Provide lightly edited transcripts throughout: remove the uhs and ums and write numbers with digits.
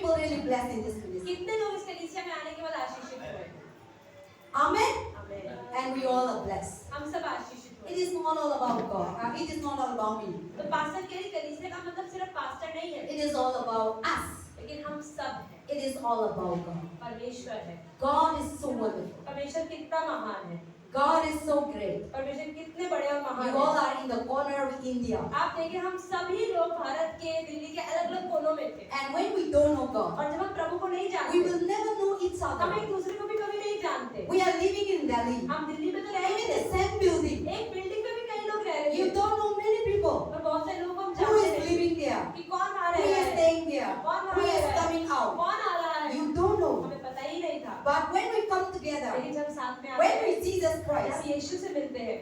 people really blessed in this ministry? कितने लोग इस कलीसिया में आने के बाद आशीषित हुए? Amen? आमीन। And we all are blessed. हम सब आशीषित हुए। It is not all about God. It is not all about me. तो पास्टर के लिए कलीसिया का मतलब सिर्फ पास्टर नहीं है। It is all about us. लेकिन हम सब हैं। It is all about God. परमेश्वर है। God is so wonderful. परमेश्वर कितना महान है। God is so great. परमेश्वर कितने बड़े और महान We हैं। all are in the corner of India. आप देखिए हम सभी लोग भारत के दिल्ली के अलग-अलग कोनों में थे। And when we don't know God, और जब हम प्रभु को नहीं we जानते, will never know each हम other. एक दूसरे को भी कभी नहीं जानते। We are living in Delhi. हम दिल्ली में तो रह I'm ही in the थे। same building. एक बिल्डिंग में भी कई लोग रह रहे You थे। don't know many people. और बहुत से लोगों को हम Who जानते is नहीं living there? कि कौन आ Who रहा is है, staying there? कौन Who आ is रहा है, coming out? कौन आ रहा है, You don't know. हमें पता ही नहीं था। But when we come together, लेकिन जब साथ में आते when हैं, we see Jesus जब Christ, यीशु से मिलते हैं,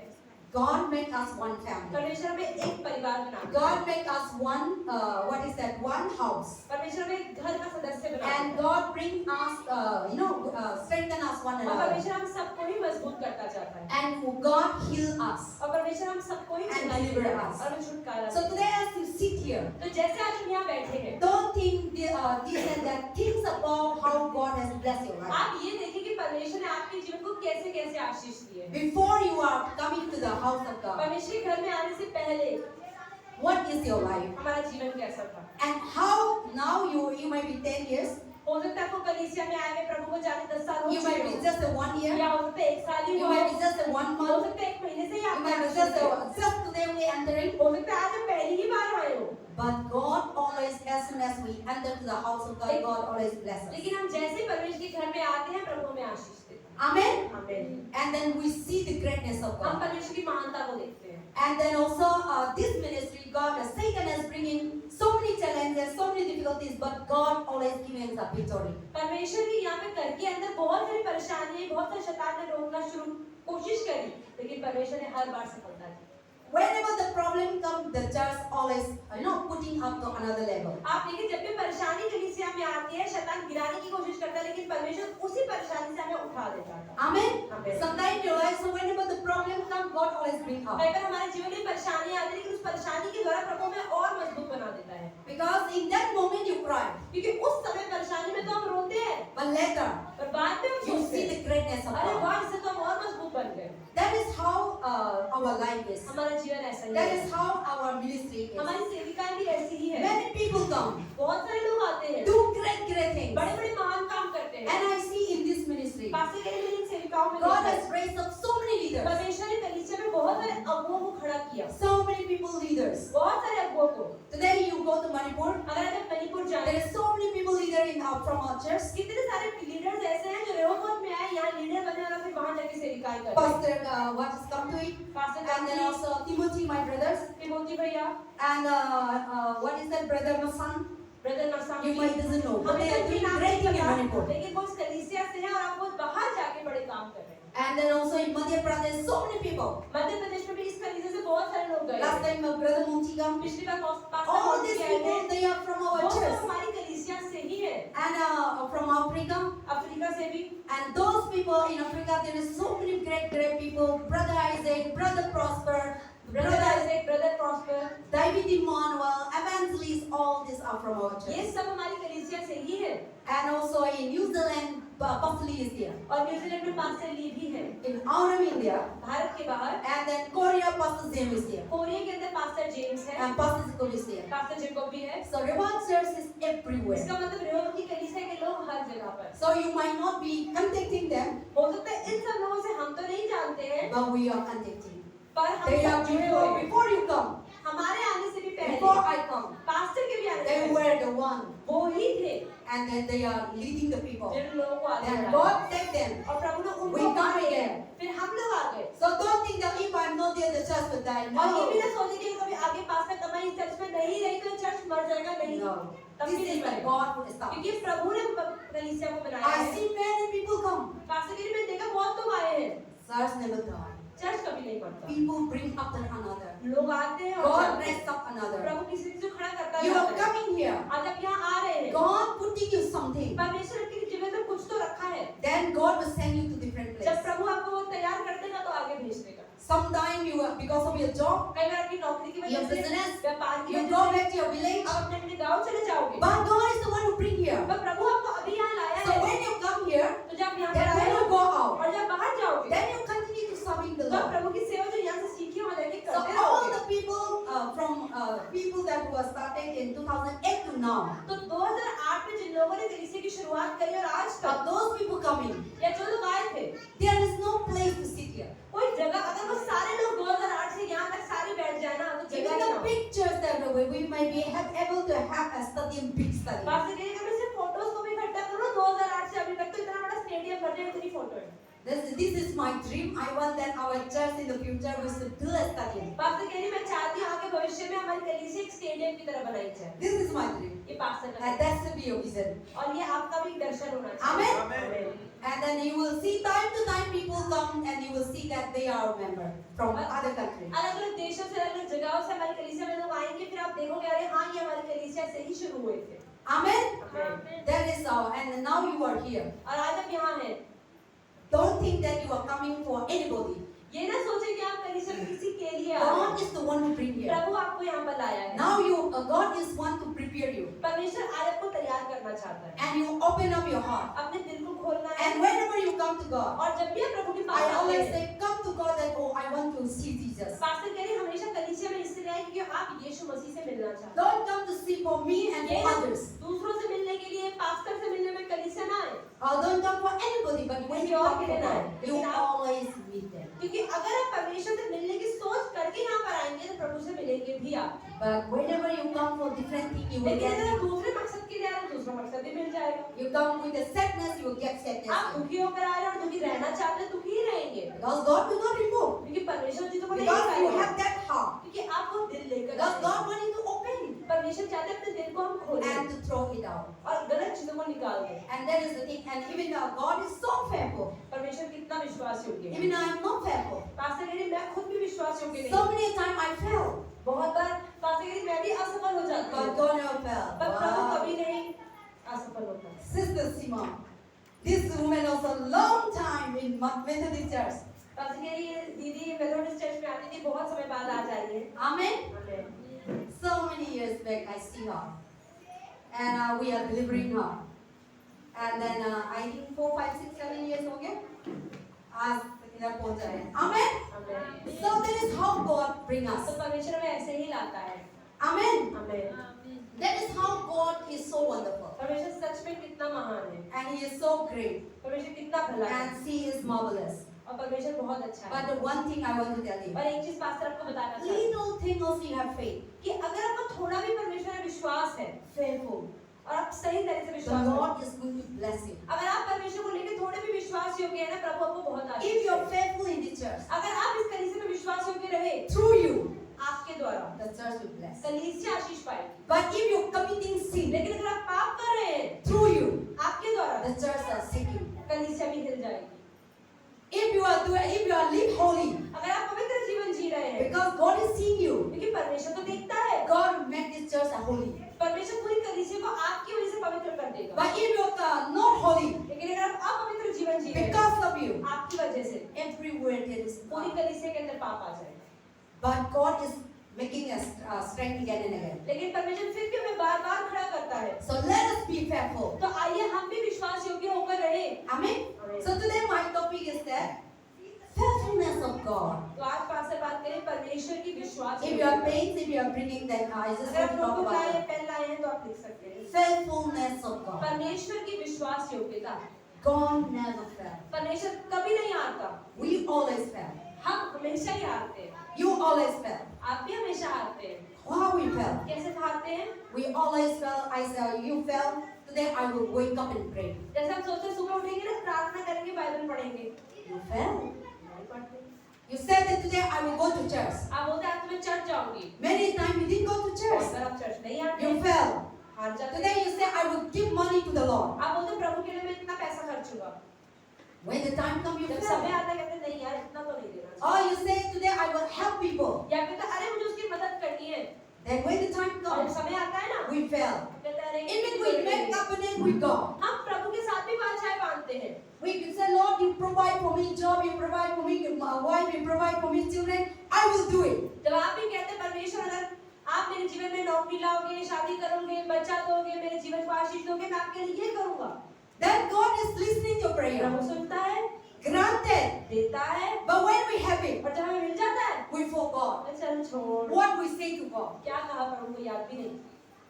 God make us one family. परमेश्वर हमें एक परिवार बनाता है। God make us one, what is that? One house. परमेश्वर हमें एक घर का सदस्य बनाता And है। God bring us, strengthen us one और another. परमेश्वर हम सबको ही मजबूत करता चाहता है। And God heal us. और परमेश्वर हम सबको ही And छुड़ाने deliver देता है us. और हमें छुटकारा So देता है। today as you sit here, तो जैसे आज हम यहाँ बैठे हैं, don't think this and that. Think about how God has blessed your life. आप ये देखिए कि परमेश्वर ने आपके जीवन को कैसे कैसे आशीष दी है। Before you are coming to the house of God, परमेश्वर के घर में आने से पहले what is your life? हमारा जीवन कैसा था? And how now you might be 10 years, हो सकता है आपको कलीसिया में आए हुए प्रभु को जाने 10 साल हो you might चुके be हो, just a 1 year, या हो सकता है 1 साल ही you हुआ might हो, be just a 1 हो month, सकता है 1 महीने से ही you आप might be just today only entering. हो सकता है आज हम पहली ही बार आए हो। But God always, as soon as we enter to the house of God, God always blesses us. लेकिन हम जैसे परमेश्वर के घर में आते हैं प्रभु हमें आशीष देता है। Amen. आमीन। And then we see the greatness of हम God. परमेश्वर की महानता को देखते हैं। And then also this ministry, Satan is bringing so many challenges, so many difficulties, but God always giving us a victory. परमेश्वर की यहाँ पे घर के अंदर बहुत सारी परेशानियां, बहुत सारे शैतान ने रोकना शुरू कोशिश करी, लेकिन परमेश्वर ने हर बार सफलता दी। Whenever the problem comes, the church always, putting up to another level. आप देखिए जब भी परेशानी कलीसिया में आती है, शैतान गिराने की कोशिश करता है, लेकिन परमेश्वर उसी परेशानी से हमें उठा देता है। Amen. Amen. Sometimes in your life, so whenever the problem comes, God always bring up. कई बार हमारे जीवन में परेशानी आती है, लेकिन उस परेशानी के द्वारा प्रभु हमें और मजबूत बना देता है। Because in that moment you cry, क्योंकि उस समय परेशानी में तो हम रोते हैं, but later पर बाद में हम you सोचते see हैं, the greatness of अरे God. वाह, इससे तो हम और मजबूत बन गए। That is how our life is. हमारा जीवन ऐसा ही That है। is how our ministry is. हमारी सेविकाएं भी ऐसी ही है। Many people come, बहुत सारे लोग आते हैं, do great things. बड़े-बड़े महान काम करते हैं। And I see in this ministry, pastor के लिए मेरी सेविकाओं में God देखा है, has raised up so many leaders. परमेश्वर ने कलीसिया में बहुत सारे अगुओं को खड़ा किया, So many people leaders. बहुत सारे अगुओं को। Today you go to Manipur, अगर आप मणिपुर there जाएं, are so many people leader from our church. कितने सारे लीडर्स ऐसे हैं जो रेहोबोत में आए, यहाँ लीडर बने और फिर वहाँ जाके सेविकाएं करते हैं। Pastor, what has come to it? Pastor And then also Timothy, my brothers. Timothy भैया, And what is that brother, my son? Brother Narsan You ji, might doesn't know, but हमें they are उनके doing नाम great नहीं thing in पता, Manipur. लेकिन वो इस कलीसिया से हैं और आप बहुत बाहर जाके बड़े काम कर रहे हैं। And then also in Madhya Pradesh, so many people. Madhya Pradesh में भी इस कलीसिया से बहुत सारे लोग गए Last हैं। time my brother Munchi come. पिछली बार पास्टर All मोदी these आए थे, people, they are from our वो सब church. हमारी कलीसिया से ही है, And from Africa. अफ्रीका से भी। And those people in Africa, there is so many great people. Brother Isaac, Brother Prosper, brother Brother Isaac, brother prosper, David Emmanuel, Evangelist, all these are from our church. ये सब हमारी कलीसिया से ही है। And also in New Zealand, Pastor Lee is there. और New Zealand में pastor ली भी है। In Aurum, India. भारत के बाहर And then Korea, Pastor James is there. Korea के अंदर पास्टर जेम्स है, And Pastor Jacob is there. Pastor Jakob भी है। So Revival Church is everywhere. इसका मतलब रेहोबोत की कलीसिया के लोग हर जगह पर। So you might not be contacting them, हो सकता है इन सब लोगों से हम तो नहीं जानते हैं, but we are contacting. पर हम They are सब जुड़े हुए हैं। before you come, हमारे आने से भी before पहले I come, पास्टर के भी आने से they पहले were the one, वो ही थे and then they are leading the people. जिन लोगों को आगे Then बढ़ाया। God take them. और प्रभु ने We उनको come आगे again. फिर हम लोग आ गए। So don't think that if I'm not there, the church will die. और ये भी ना No. सोचे कि कभी आगे पास्टर कमाई इस चर्च में नहीं रही तो चर्च मर जाएगा, नहीं, No. तब This भी नहीं is why मरेगा। God would stop. क्योंकि प्रभु ने कलीसिया को बनाया I है। see many people come. Pastor के लिए मैंने देखा बहुत लोग आए हैं, Church never die. चर्च कभी नहीं पड़ता। People bring up another. लोग आते हैं और God जाते हैं। raised up another. प्रभु किसी से खड़ा करता You जाता are है। coming here. आज आप यहाँ आ रहे हैं, God putting you something. परमेश्वर के जीवन में कुछ तो रखा है। Then God will send you to different जब places. प्रभु आपको वो तैयार कर देगा तो आगे भेज देगा। Sometime you are, because of your job, कई बार आपकी नौकरी की की your वजह से, business, व्यापार की you वजह go से back to your village. आप अपने अपने गांव चले जाओगे। But God is the one who bring here. पर प्रभु आपको अभी यहाँ लाया So है। when you come here, तो जब यहाँ then पर when आए you go out, और जब बाहर जाओगे, then you continue to serving the तो Lord. प्रभु की सेवा जो यहाँ से सीखी है, वहाँ जाके So करते all रहोगे। the people people that were started in 2008 to now, तो 2008 में जिन लोगों ने कलीसिया की शुरुआत करी और आज तक, those people coming, या जो लोग आए थे, there is no place to sit here. कोई जगह, अगर वो सारे लोग 2008 से यहाँ तक सारे बैठ जाए ना, तो जगह Even ही the ना हो। pictures that we might be able to have a stadium, big stadium. बात से कहिए, अगर सिर्फ फोटोज को भी इकट्ठा करो 2008 से अभी तक, तो इतना बड़ा स्टेडियम भर जाए, इतनी फोटो है। This is my dream. I want that our church in the future will build a stadium. बात से कहिए, मैं चाहती हूँ आगे भविष्य में हमारी कलीसिया एक स्टेडियम की तरह बनाई जाए। This is my dream. ये पास्टर का And that should be your vision. और ये आपका भी दर्शन होना चाहिए। Amen. And then you will see time to time people come and you will see that they are a member from other countries. अलग-अलग देशों से, अलग-अलग जगहों से हमारी कलीसिया में लोग आएंगे, फिर आप देखोगे, अरे हाँ, ये हमारी कलीसिया से ही शुरू हुए थे। Amen. That is all. And now you are here. और आज आप यहाँ हैं। Don't think that you are coming for anybody. ये ना सोचे कि आप कलीसिया में किसी के लिए आए God हैं। is the one who bring here. प्रभु आपको यहाँ पर लाया है। Now God is one to prepare you. परमेश्वर आज आपको तैयार करना चाहता है। And you open up your heart. अपने दिल को खोलना है। And whenever you come to God, और जब भी आप प्रभु के पास I आते always हैं, say, come to God that, oh, I want to see Jesus. Pastor कह रहे हैं, हमेशा कलीसिया में इसलिए आए क्योंकि आप यीशु मसीह से मिलना चाहते हैं। Don't come to see for me and ये for ना others. दूसरों से मिलने के लिए, पास्टर से मिलने में कलीसिया ना आए। Don't come for anybody, but when you come to God, you always meet them. क्योंकि अगर आप परमेश्वर से मिलने की सोच करके यहाँ पर आएंगे, तो प्रभु से मिलेंगे भी आप। But whenever you come for different things, you will लेकिन get अगर आप it. दूसरे मकसद के लिए आ रहे हैं, दूसरा मकसद भी मिल जाएगा। You come with a sadness, you will get आप sadness. दुखी होकर आ रहे हैं और दुखी रहना चाहते हैं, दुखी ही रहेंगे। Because God will not remove. क्योंकि परमेश्वर चीजों को नहीं Because you निकालेगा। have that heart. क्योंकि आप वो दिल लेकर Because आए हैं। God wants you to open परमेश्वर चाहते हैं अपने दिल को हम खोलें and to throw it out. और गलत चीजों को निकाल दें। And that is the thing. And even now, God is so faithful. परमेश्वर कितना विश्वास योग्य है। Even I am not faithful. Pastor कह रही, मैं खुद भी विश्वास योग्य नहीं So हूँ। many times I fail. बहुत बार पास्टर कह रही, मैं भी असफल हो जाती But हूँ। God never fail. पर प्रभु Wow. कभी नहीं असफल होता। Sister Simon, this woman was a long time in Methodist Church. Pastor कह रही है, दीदी मेथोडिस्ट चर्च में आती थी, बहुत समय बाद आ जा रही है। Amen. Amen. So many years back, I see her, and we are delivering her. And then I think 4, 5, 6, 7 years हो गए, आज इधर पहुंच रहे हैं. Amen. Amen. So that is how God bring us. तो परमेश्वर हमें ऐसे ही लाता है। Amen. Amen. That is how God is so wonderful, परमेश्वर सच में कितना महान है। and He is so great, परमेश्वर कितना भला है and she is marvelous. और परमेश्वर बहुत अच्छा है। But the one thing I want to tell you, और एक चीज पास्टर आपको बताना चाहती हूँ little thing also you have faith, कि अगर आपको थोड़ा भी परमेश्वर में विश्वास है faithful, और आप सही तरह से the विश्वास करते हैं, Lord is going to bless you. अगर आप परमेश्वर को लेकर थोड़े भी विश्वास योग्य है ना, प्रभु आपको बहुत आशीष If you are देगा। faithful in the church, अगर आप इस कलीसिया में विश्वास योग्य रहे, through you, आपके द्वारा the church will bless. कलीसिया आशीष पाएगी। But if you are committing sin, लेकिन अगर आप पाप कर रहे हैं, through you, आपके द्वारा the church are shaking. कलीसिया भी हिल जाएगी। If you are live holy, अगर आप पवित्र जीवन जी रहे हैं, because God is seeing you, क्योंकि परमेश्वर तो देखता है, God make this church a holy. परमेश्वर पूरी कलीसिया को आपकी वजह से पवित्र कर देगा। But if you are not holy, लेकिन अगर आप अपवित्र जीवन जी रहे हैं, because of you, आपकी वजह से everywhere there is पूरी pain. कलीसिया के अंदर पाप आ जाएगा। But God is making us strength again and again. लेकिन परमेश्वर फिर भी हमें बार-बार खड़ा करता है। So let us be faithful. तो आइए हम भी विश्वास योग्य होकर रहे। Amen. So today my topic is that faithfulness of God. तो आज पास से बात करें परमेश्वर की विश्वास। If you are pains, if you are bringing, then I just अगर want आप to talk नोटबुक about लाए it. पेन लाए हैं तो आप लिख सकते हैं। Faithfulness of God. परमेश्वर की विश्वास योग्यता। God never fails. परमेश्वर कभी नहीं हारता। We always fail. हम हमेशा ही हारते हैं। You always fail. आप भी हमेशा हारते हैं। How we fail? कैसे हारते हैं? We always fail. I say you fail. Today I will wake up and pray. जैसे हम सोचते हैं सुबह उठेंगे ना, प्रार्थना करेंगे, बाइबल पढ़ेंगे। You fail. नहीं पढ़ते। You said that today I will go to church. आप बोलते हैं आज तो मैं चर्च जाऊंगी। Many times you didn't go to church. अगर आप चर्च नहीं आते, You fail. हार जाते हैं। Today you say I will give money to the Lord. आप बोलते हैं प्रभु के लिए मैं इतना पैसा खर्चूंगा। When the time comes, you जब fail. समय आता है कहते हैं, नहीं यार इतना तो नहीं देना Or you say today I will help people. या कहते हैं, अरे मुझे उसकी मदद करनी है। Then when the time और जब comes, समय आता है ना, we fail. कहते हैं, अरे Even we make covenant with God. हम प्रभु के साथ भी वाचाएं बांधते हैं। We say, Lord, you provide for me job, you provide for me my wife, you provide for me children. I will do it. जब आप भी कहते हैं परमेश्वर अगर जीवन में नौकरी लाओगे, शादी करोगे, बच्चा दोगे, मेरे जीवन को आशीष दोगे, मैं आपके लिए ये करूंगा। Then God is listening to your prayer. प्रभु सुनता है, Granted. देता है, But when we have it, और जब हमें मिल जाता है, we forgot चल छोड़, what we say to God. क्या कहा प्रभु को याद भी नहीं।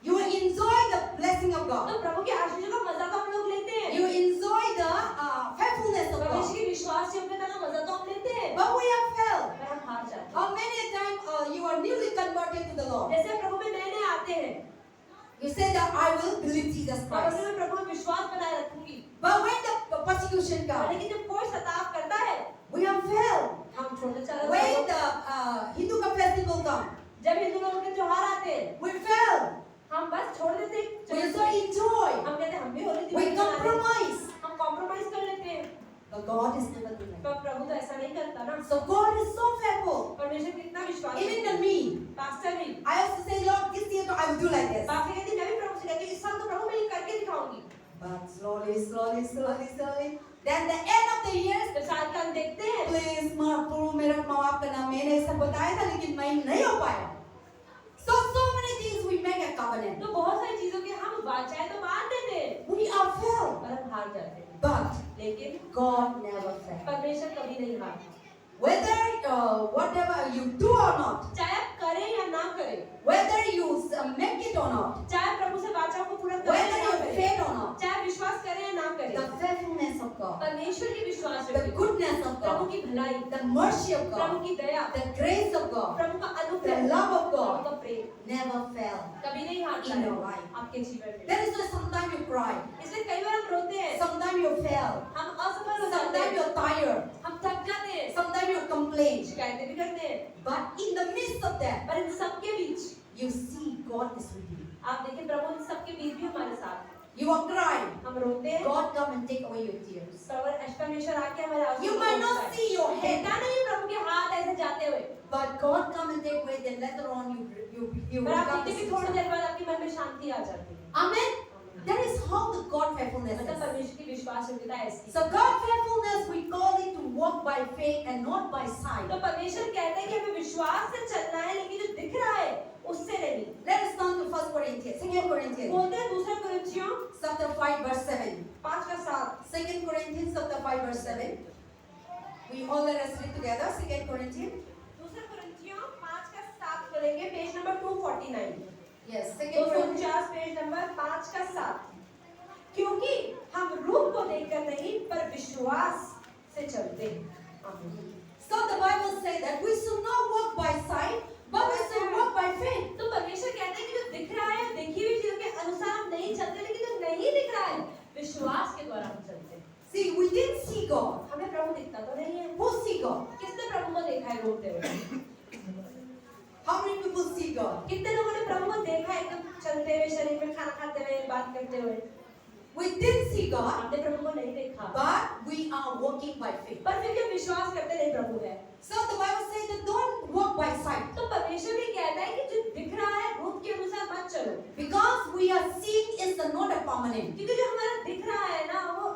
You enjoy the blessing of God. तो प्रभु के आशीषों का मजा तो हम लोग लेते हैं, You enjoy the faithfulness of परमेश्वर God. की विश्वास योग्यता का मजा तो हम लेते हैं, But we have failed. पर हम हार जाते हैं। How many times you are newly converted to the Lord? जैसे प्रभु में नए नए आते हैं, You say that I will believe Jesus और Christ. मैं प्रभु में विश्वास बनाए रखूंगी, But when the persecution comes, लेकिन जब कोई सताव करता है, we have failed. हम छोड़ते चले When जाते हैं। the Hindu festival comes, जब हिंदू लोगों के त्योहार आते हैं, we fail. हम बस छोड़ देते हैं, We चले so जाते हैं। enjoy. हम कहते हैं हम भी होली We दिवाली मना लें। compromise. हम कॉम्प्रोमाइज कर लेते हैं, But God is never doing that. पर प्रभु तो ऐसा नहीं करता ना। So God is so faithful. परमेश्वर कितना विश्वास Even करता in है। me, पास्टर भी, I also say, Lord, this year I will do like this. Pastor कहती मैं भी प्रभु से कहती इस साल तो प्रभु मैं ये करके दिखाऊंगी। But slowly, then the end of the year, जब साल का हम देखते हैं, please प्रभु मेरा माफ करना, मैंने सब बताया था लेकिन मैं नहीं हो पाया. So many things we make a covenant. तो बहुत सारी चीजों के हम वाचाएं तो मान देते हैं, We are failed. और हम हार जाते हैं। But लेकिन God never failed. परमेश्वर कभी नहीं हारता, Whether whatever you do or not, चाहे आप करें या ना करें, whether you make it or not, चाहे प्रभु से वाचा को पूरा करें whether या you ना करें, fail or not, चाहे विश्वास करें या ना the करें, faithfulness of God, परमेश्वर की विश्वास the रखें, goodness of प्रभु God, की भलाई, the mercy of Prabhu God, की दया, the grace of God प्रभु का the अनुग्रह, love of प्रभु God का प्रेम never fail. कभी नहीं हारता In है your life. आपके जीवन में। There is why sometimes you cry, इसलिए कई बार हम रोते हैं, sometimes you fail, हम असफल हो जाते sometimes हैं, you're tired, हम थक जाते हैं, sometimes you complain. शिकायतें भी करते हैं, But in the midst of that, पर इन सब के बीच you see God is with you. आप देखिए प्रभु इन सब के बीच भी हमारे साथ है। You are crying. हम रोते हैं, God come and take away your tears. परमेश्वर आके हमारे आंसू You को might पोंछता not है। see your hand, देखा नहीं प्रभु के हाथ ऐसे जाते हुए, but God come and take away. Then later on you पर आप become देखते कि थोड़ी देर बाद आपके मन में शांति आ जाती है। Amen. That is how the God faithfulness मतलब is. परमेश्वर की विश्वास योग्यता ऐसी। So God faithfulness we call it to walk by faith and not by sight. तो परमेश्वर कहते हैं कि हमें विश्वास से चलना है, लेकिन जो दिख रहा है उससे नहीं। Let us turn to 1 Corinthians, 2 Corinthians, बोलते हैं दूसरा कुरिन्थियों chapter 5 verse 7. 5:7। 2 Corinthians chapter 5 verse 7. We all let us read together. 2 Corinthians. दूसरा कुरिन्थियों 5:7 खोलेंगे, page number 249। Yes, 2 Corinthians. 249 page number 5:7। क्योंकि हम रूप को देखकर नहीं पर विश्वास से चलते हैं। आमीन। So the Bible says that we should not walk by sight, but we should walk by faith. तो परमेश्वर कहते हैं कि जो दिख रहा है, देखी हुई चीजों के अनुसार हम नहीं चलते, लेकिन जो नहीं दिख रहा है विश्वास के द्वारा हम चलते हैं। See, we didn't see God. हमें प्रभु दिखता तो नहीं है। Who see God? किसने प्रभु को देखा है रोते हुए? How many people see God? कितने लोगों ने प्रभु को देखा है एकदम चलते हुए, शरीर में खाना खाते हुए, बात करते हुए? We didn't see God, हमने प्रभु को नहीं देखा, but we are walking by faith. पर फिर भी हम विश्वास करते नहीं प्रभु है। So the Bible says that don't walk by sight, तो परमेश्वर भी कहता है कि जो दिख रहा है रूप के अनुसार मत चलो, because we are seeing is not a permanent, क्योंकि जो हमारा दिख रहा है ना वो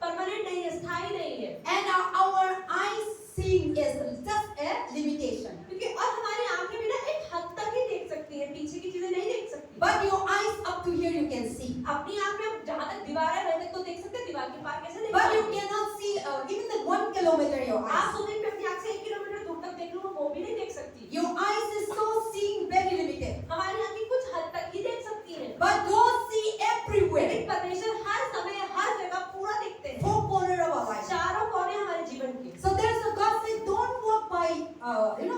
परमानेंट नहीं है, स्थायी नहीं है। and our eyes seeing is just a limitation. क्योंकि और हमारी आंखें भी ना एक हद तक ही देख सकती हैं, पीछे की चीजें नहीं देख सकती। But your eyes up to here you can see, अपनी आंख में जहाँ तक दीवार है वहीं तक तो देख सकते हैं, दीवार के पार कैसे देख but you सकते हैं? cannot see even the 1 kilometer. Your आप eyes, सोचें कि अपनी आंख से 1 किलोमीटर दूर तक देख लूँ, वो भी नहीं देख सकती। your eyes is so seeing very limited, हमारी आंखें कुछ हद तक ही देख सकती हैं, but God see everywhere, लेकिन परमेश्वर हर समय हर जगह पूरा देखते हैं, 4 corner of our life. चारों कोने हमारे जीवन के। So there's a God said don't walk by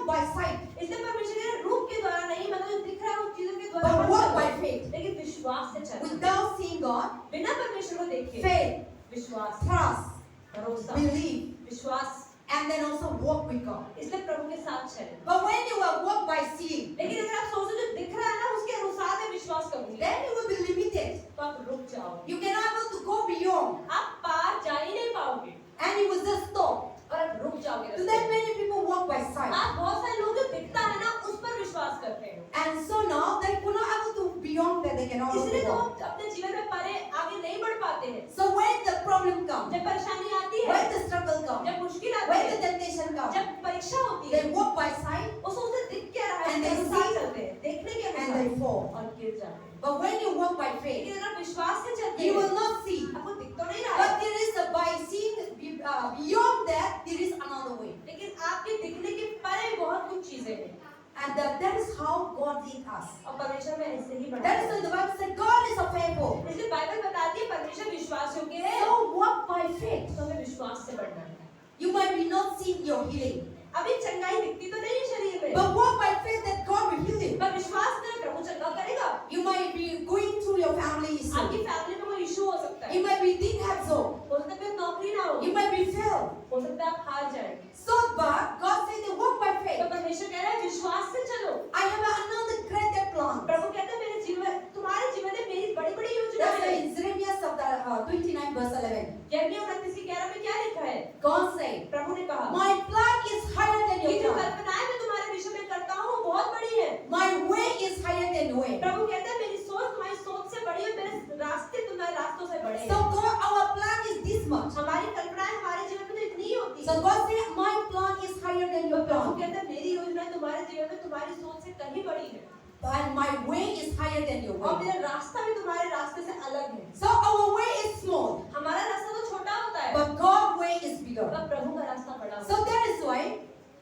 by sight, इसलिए परमेश्वर ने रूप के द्वारा नहीं, मतलब जो दिख रहा है उन चीजों के द्वारा but मत walk चलो, by faith. लेकिन विश्वास से चलो। Without seeing God, बिना परमेश्वर को देखे faith, विश्वास, trust, भरोसा, believe, विश्वास, and then also walk with God. इसलिए प्रभु के साथ चले। But when you are walk by seeing, लेकिन अगर आप सोचो जो दिख रहा है ना उसके अनुसार मैं विश्वास करूंगी, then you will be limited. तो आप रुक जाओगे, You cannot able to go beyond, आप पार जा ही नहीं पाओगे and you will just stop. और आप रुक जाओगे So रास्ते then में। many people walk by sight, आप बहुत सारे लोग जो दिखता है ना उस पर विश्वास करते हैं, and so now they could not able to beyond that they cannot able इसलिए to तो walk. वो अपने जीवन में परे आगे नहीं बढ़ पाते हैं। So when the problem comes, जब परेशानी आती है, when the struggle comes, जब मुश्किल आती when the है, temptation comes, जब परीक्षा होती है, they walk by sight उसको उसे दिख क्या रहा है And उसके they अनुसार see- चलते हैं, देखने के and अनुसार, they fall. और गिर जाते हैं। But when you walk by faith, लेकिन अगर विश्वास से चलते you हैं, will not see. आपको दिख तो नहीं रहा But है, there is a by seeing beyond that, there is another way. लेकिन आपके दिखने के परे बहुत कुछ चीजें हैं And that is how God leads us. और परमेश्वर में ऐसे ही That बढ़ा is why the Bible said God is a faithful. इसलिए बाइबल बताती है परमेश्वर विश्वास योग्य है, So walk by faith. तो हमें विश्वास से बढ़ना है। You might be not seeing your healing, अभी चंगाई दिखती तो नहीं है शरीर में, but walk by faith that God will heal you. पर विश्वास करें प्रभु चंगा करेगा। You might be going through your family issue. आपकी फैमिली में कोई इशू हो सकता है, You might be didn't have job. हो सकता है फिर नौकरी ना हो, You might be failed. हो सकता है आप हार जाए, So but God said that walk by तो faith. परमेश्वर कह रहा है विश्वास से चलो। I have another greater plan. प्रभु कहते हैं मेरे जीवन, तुम्हारे जीवन में मेरी बड़ी बड़ी योजना That's why है। in Jeremiah chapter 29 verse 11, यिर्मयाह 29:11 में क्या लिखा है? God said, प्रभु ने कहा, my plan is higher than ये your जो plan. कल्पनाएं मैं तुम्हारे विषय में करता हूँ बहुत बड़ी है। My way is higher than your way. प्रभु कहता है मेरी सोच तुम्हारी सोच से बड़ी है, मेरे रास्ते तुम्हारे रास्तों से बड़े So हैं। God, our plan is this much. हमारी कल्पनाएं हमारे जीवन में तो इतनी ही होती So है। God said, my plan is higher than your Prabhu plan. कहता है मेरी योजना तुम्हारे जीवन में तुम्हारी सोच से कहीं बड़ी है And my way is higher than your और way. मेरा रास्ता भी तुम्हारे रास्ते से अलग है। So our way is small, हमारा रास्ता तो छोटा होता है, but God's way is bigger. पर प्रभु का रास्ता बड़ा होता So that is why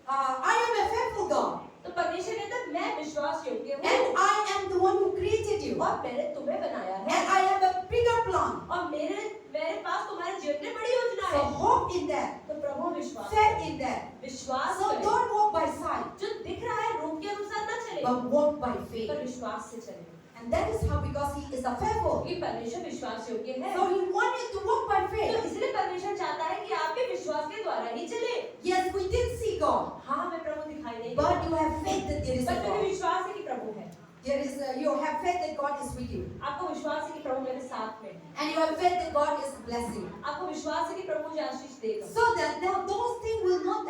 I am a faithful God, है। तो परमेश्वर कहता है मैं विश्वास योग्य हूँ and I am the one who created you, और मैंने तुम्हें बनाया and है I have a bigger plan. और मेरे पास तुम्हारे जीवन में बड़ी योजना So है। hope in that, तो प्रभु विश्वास faith in that. विश्वास So करें। don't walk by sight, जो दिख रहा है रूप के अनुसार न चले, but walk by faith. पर विश्वास से चले। And that is how, because He is a faithful. ये परमेश्वर विश्वास योग्य है, So He wanted to walk by तो faith. इसलिए परमेश्वर चाहता है कि आप भी विश्वास के द्वारा ही चले। Yes, we did see God, हाँ हमें प्रभु दिखाई नहीं but देता, you have faith that there is a पर फिर भी God. विश्वास है कि प्रभु है। There is you have faith that God is with you, आपको विश्वास है कि प्रभु मेरे साथ में है। and you have faith that God is blessing. आपको विश्वास है कि प्रभु मुझे आशीष देगा। So that those things will not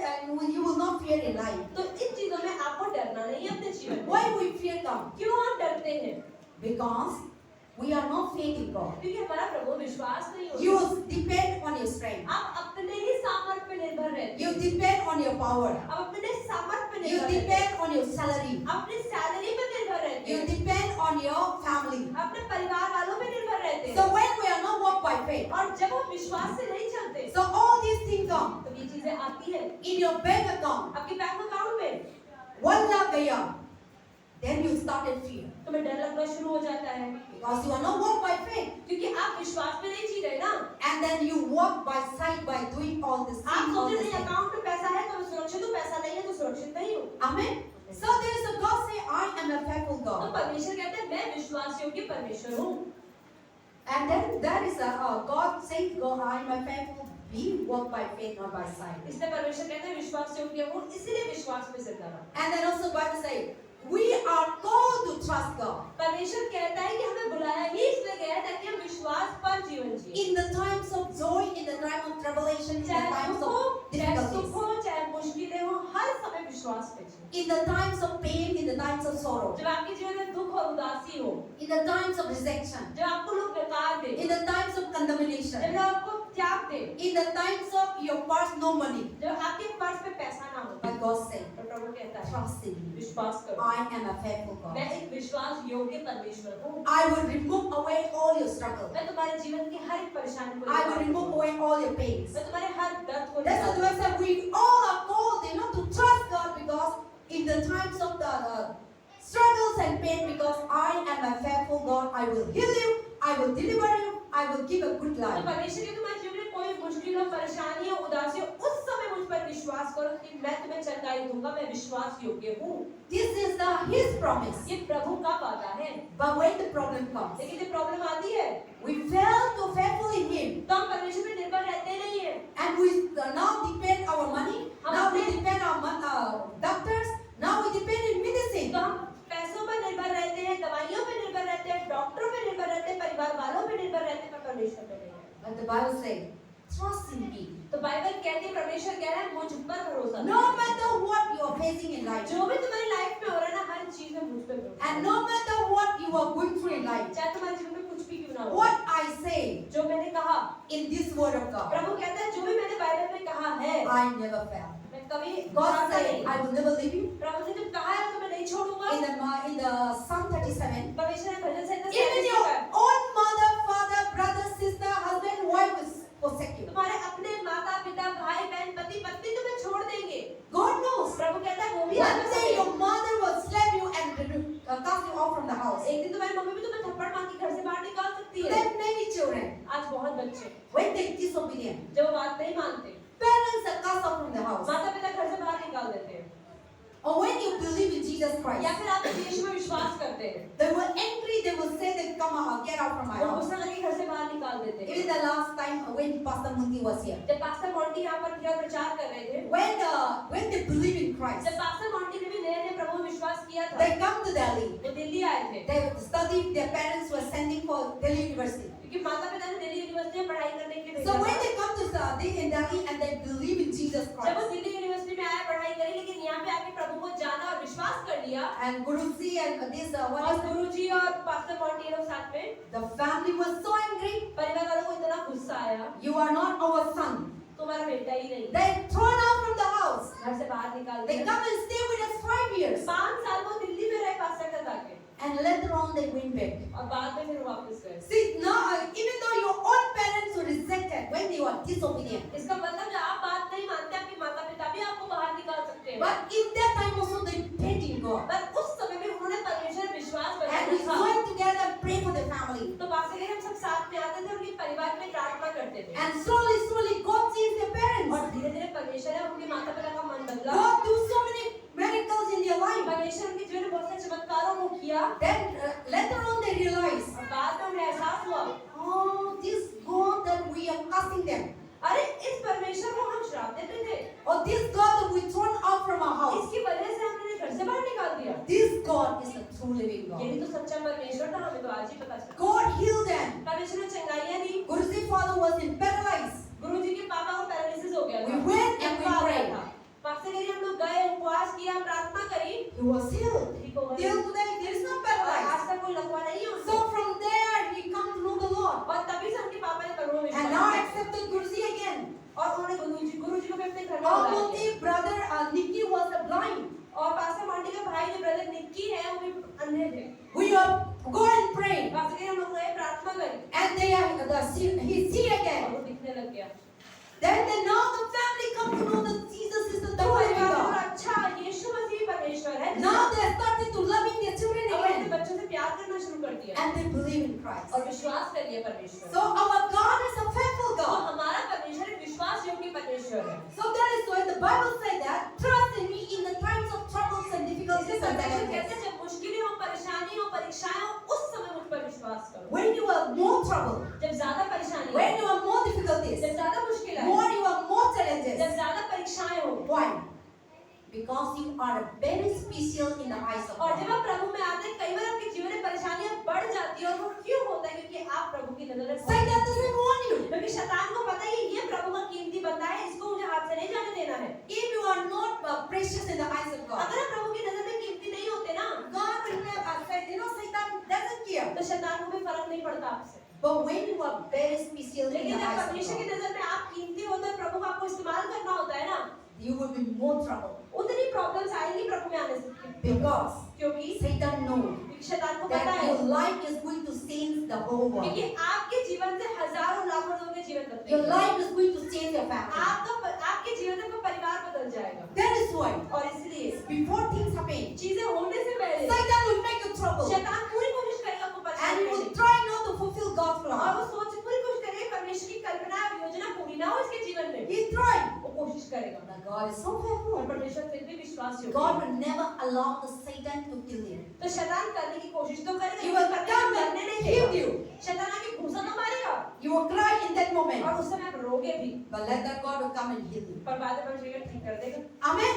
you will not fear in life. तो इन चीजों में आपको डरना नहीं है अपने जीवन में। Why we fear them? क्यों आप डरते हैं? Because we are not faith in God. क्योंकि हमारा प्रभु विश्वास नहीं होता। You depend on your strength. आप अपने ही सामर्थ्य पे निर्भर रहते You हैं। depend on your power. आप अपने सामर्थ्य पे You निर्भर रहते हैं। depend on your salary. अपनी सैलरी पे निर्भर रहते You हैं। depend on your family. अपने परिवार वालों पे निर्भर रहते हैं। So when we are not walk by faith, और जब हम विश्वास से नहीं चलते, so all these things come तो ये चीजें आती है in your bank account. आपके बैंक अकाउंट में, 1 lakh gaya, then you started fear तुम्हें डर लगना शुरू हो जाता है, because you are not walk by faith, क्योंकि आप विश्वास पे नहीं जी रहे ना। and then you walk by sight by doing all this. आप all सोच this रहे हैं thing. अकाउंट में पैसा है तो मैं सुरक्षित हूँ, पैसा नहीं है तो सुरक्षित नहीं हूँ। Amen. So there is a God say, I am a faithful तो God, परमेश्वर कहते हैं मैं विश्वास योग्य परमेश्वर हूँ। and then that is a God saying, God, I am a faithful. We walk by faith, not by sight. इसलिए परमेश्वर कहते हैं विश्वास योग्य हूँ, इसीलिए विश्वास में जिंदा रहो। And then also Bible say, we are called to trust God. परमेश्वर कहता है कि हमें बुलाया ही इसलिए गया है ताकि हम विश्वास पर जीवन जिए। In the times of joy, in the time of tribulation, in the चाहे times दुख हो, of चाहे सुख difficulties, हो, चाहे मुश्किलें हो, हर समय विश्वास पे जिए। in the times of pain, in the times of sorrow, जब आपके जीवन में दुख और उदासी हो, in the times of rejection, जब आपको लोग बेकार दे, in the times of जब condemnation, आपको त्याग दे, in the times of your purse no money. जब आपके पर्स में पैसा ना हो, But God said, तो प्रभु कहता है trust in me. विश्वास करो। I am a faithful God. मैं एक विश्वास योग्य परमेश्वर हूँ। I will remove away all your struggle. मैं तुम्हारे जीवन की हर एक परेशानी को I will remove away all your pains. मैं तुम्हारे हर दर्द को That's निकाल what I said. We all are called, to trust God, because in the times of the struggles and pain, because I am a faithful God, I will heal you, I will deliver you, I will give a good तो life. परमेश्वर के तुम्हारे जीवन में कोई मुश्किल हो, परेशानी हो, उदासी हो, उस समय मुझ पर विश्वास करो कि मैं तुम्हें चंगाई दूंगा, मैं विश्वास योग्य हूँ। This is His promise. ये प्रभु का वादा है। But when the problem comes, लेकिन जब प्रॉब्लम आती है, we fail to faithful in Him, तो हम परमेश्वर पे निर्भर रहते नहीं है। and we now depend our money, now we depend our doctors, now we depend in medicine. तो हम पैसों पर निर्भर रहते हैं, दवाइयों पे निर्भर रहते हैं, डॉक्टरों पे निर्भर रहते हैं, परिवार वालों पे निर्भर रहते हैं, पर परमेश्वर पे नहीं है। But the Bible says, trust in me. तो बाइबल कहती है, परमेश्वर कह रहा है मुझ पर भरोसा करो। No matter what you are facing in life, जो भी तुम्हारी लाइफ में हो रहा है ना, हर चीज में मुझ पे भरोसा and करो। no matter what you are going through in life, चाहे तुम्हारे जीवन में कुछ भी क्यों ना हो, what I say जो मैंने कहा, in this word of God, प्रभु कहता है जो भी मैंने बाइबल में कहा है, I never fail. मैं कभी God छोड़ता said, नहीं। I will never leave you. प्रभु ने जब कहा है तो मैं नहीं छोड़ूंगा। In the Psalm 37, एक दिन तुम्हारी मम्मी भी तुम्हें थप्पड़ मार के घर से बाहर निकाल सकती है। There are many children. आज बहुत बच्चे When they disobedient, जब वो बात नहीं मानते, parents are cast out from the house. माता पिता घर से बाहर निकाल देते हैं। Or when you believe in Jesus या Christ, फिर आप यीशु में विश्वास करते हैं, they were angry. They will say, "They come out, get out from my वो house." गुस्सा करके घर से बाहर निकाल देते हैं। Even the last time when Pastor Munti was here, जब पास्टर मॉन्टी यहाँ पर थे और प्रचार कर रहे थे, when they believe in Christ, जब पास्टर मॉन्टी ने भी नए नए प्रभु में विश्वास किया था, they come to Delhi. वो दिल्ली आए थे, They studied. Their parents were sending for Delhi University. क्योंकि माता पिता ने दिल्ली यूनिवर्सिटी में पढ़ाई करने के लिए So भेजा when था। they come to study in Delhi and they believe in Jesus जब वो Christ, दिल्ली यूनिवर्सिटी में आया, पढ़ाई करी, लेकिन यहाँ पे आके प्रभु को जाना और विश्वास कर लिया, and Guruji and this what और is गुरुजी और पास्टर मॉन्टी लोग साथ में, the family was so angry. परिवार वालों को इतना गुस्सा आया, You are not our son. तुम्हारा बेटा ही नहीं, They thrown out from the house. घर से बाहर निकाल They दिया। come and stay with us 5 years, 5 साल वो दिल्ली में रहे पास्टर का जाके, and later on they went back. और बाद में फिर वापस गए। See now, even though your own parents were rejected when they were disobedient, इसका मतलब जब आप बात नहीं मानते, आपके माता पिता भी आपको बाहर निकाल सकते हैं। but in that time also they prayed in God पर उस समय में उन्होंने परमेश्वर में विश्वास and बनाया we था। joined together and pray for the family. तो पास्टर के हम सब साथ में आते थे, उनके परिवार में प्रार्थना करते थे, And slowly God changed their parents. और धीरे धीरे परमेश्वर है उनके माता पिता का मन बदला। God do so many miracles in their life. परमेश्वर उनके जीवन में बहुत से चमत्कारों को किया, Then later on they realized, और बाद में उन्हें एहसास हुआ, oh, this God that we are casting them, अरे इस परमेश्वर को हम श्राप देते थे, or this God that we thrown out from our house, इसकी वजह से हमने घर से बाहर निकाल दिया। this God is the true living यही God. तो सच्चा परमेश्वर था, हमें तो आज ही पता चला। God healed them. परमेश्वर ने चंगाइयाँ दी। Guruji's father was in paralyzed. गुरुजी के पापा को पैरालिसिस हो गया था। We went and we आ गया prayed. था। पास्टर के लिए हम लोग गए, उपवास किया, प्रार्थना करी, He was healed. ठीक हो गए। Till today there is no और paralyzed. आज तक कोई लकवा नहीं है So उसको। from there he come to know the Lord और तभी से उनके पापा ने प्रभु में and विश्वास now किया। accepted Guruji again. और उन्होंने गुरुजी को भी अपने घर में Our बुलाया। Munti brother Nikki was blind. और पास्टर मॉन्टी का भाई जो ब्रदर निक्की है, वो भी अंधे थे। We are go and pray pastor के हम लोग गए, प्रार्थना करी, and they are he see और again. वो दिखने लग गया। Then now the family come to know that Jesus is the तो true living परिवार को God. अच्छा यीशु मसीह परमेश्वर है। Now they started to loving their children अब अपने again बच्चों से प्यार करना शुरू कर दिया and they believe in Christ. और विश्वास कर लिया परमेश्वर। So our God is a faithful तो God. हमारा परमेश्वर एक विश्वास योग्य परमेश्वर है। So that is why the Bible says that trust in me in the times of troubles and इसलिए difficulties and परमेश्वर कहते challenges. हैं जब मुश्किलें हो, परेशानी हो, परीक्षाएं हो, उस समय मुझ पर विश्वास करो। When you have more trouble, जब ज्यादा परेशानी when हो, you have more difficulties, जब ज्यादा मुश्किल आए, more you have more जब challenges. ज्यादा परीक्षाएं हो, Why? Because you are very special in the eyes of और जब God. आप प्रभु में आते हैं, कई बार आपके जीवन में परेशानियां बढ़ जाती है, और वो क्यों होता है? क्योंकि आप प्रभु की नजर में Satan doesn't want you. क्योंकि शैतान को पता है ये प्रभु का कीमती बंदा है, इसको मुझे हाथ से नहीं जाने देना है। If you are not precious in the eyes of God, अगर आप प्रभु की नजर में कीमती नहीं होते ना, God will never say, Satan doesn't care. तो शैतान को भी फर्क नहीं पड़ता आपसे। But when you are very special in लेकिन the जब eyes of परमेश्वर की God, नजर में आप कीमती होते हैं, प्रभु को आपको इस्तेमाल करना होता है ना, you will be more trouble. उतनी प्रॉब्लम्स आएंगी प्रभु में आने से। Because क्योंकि Satan knows शैतान को पता that है your life is going to change the whole world. क्योंकि आपके जीवन से हजारों लाखों लोगों के जीवन बदलेंगे। Your life is going to change your family. आपके जीवन से कोई परिवार बदल जाएगा। That is why, और इसलिए before things happen, चीजें होने से पहले Satan will make you trouble. शैतान पूरी कोशिश करेगा आपको And परेशान he करने will की। try not to fulfill God's और plan. वो पूरी कोशिश करेगा परमेश्वर की कल्पना और योजना पूरी ना हो इसके जीवन में। He tried. वो कोशिश करेगा। But God is so और faithful. परमेश्वर फिर भी विश्वास योग्य God है। will never allow the Satan to kill you. तो शैतान करने की कोशिश तो करेगा, He लेकिन will करने come करने and नहीं kill देगा। you. शैतान आके घूसा तो मारेगा, You will cry in that moment. और उस समय आप रोगे भी, But let that God will come and heal you. पर बाद में परमेश्वर ठीक कर देगा। Amen.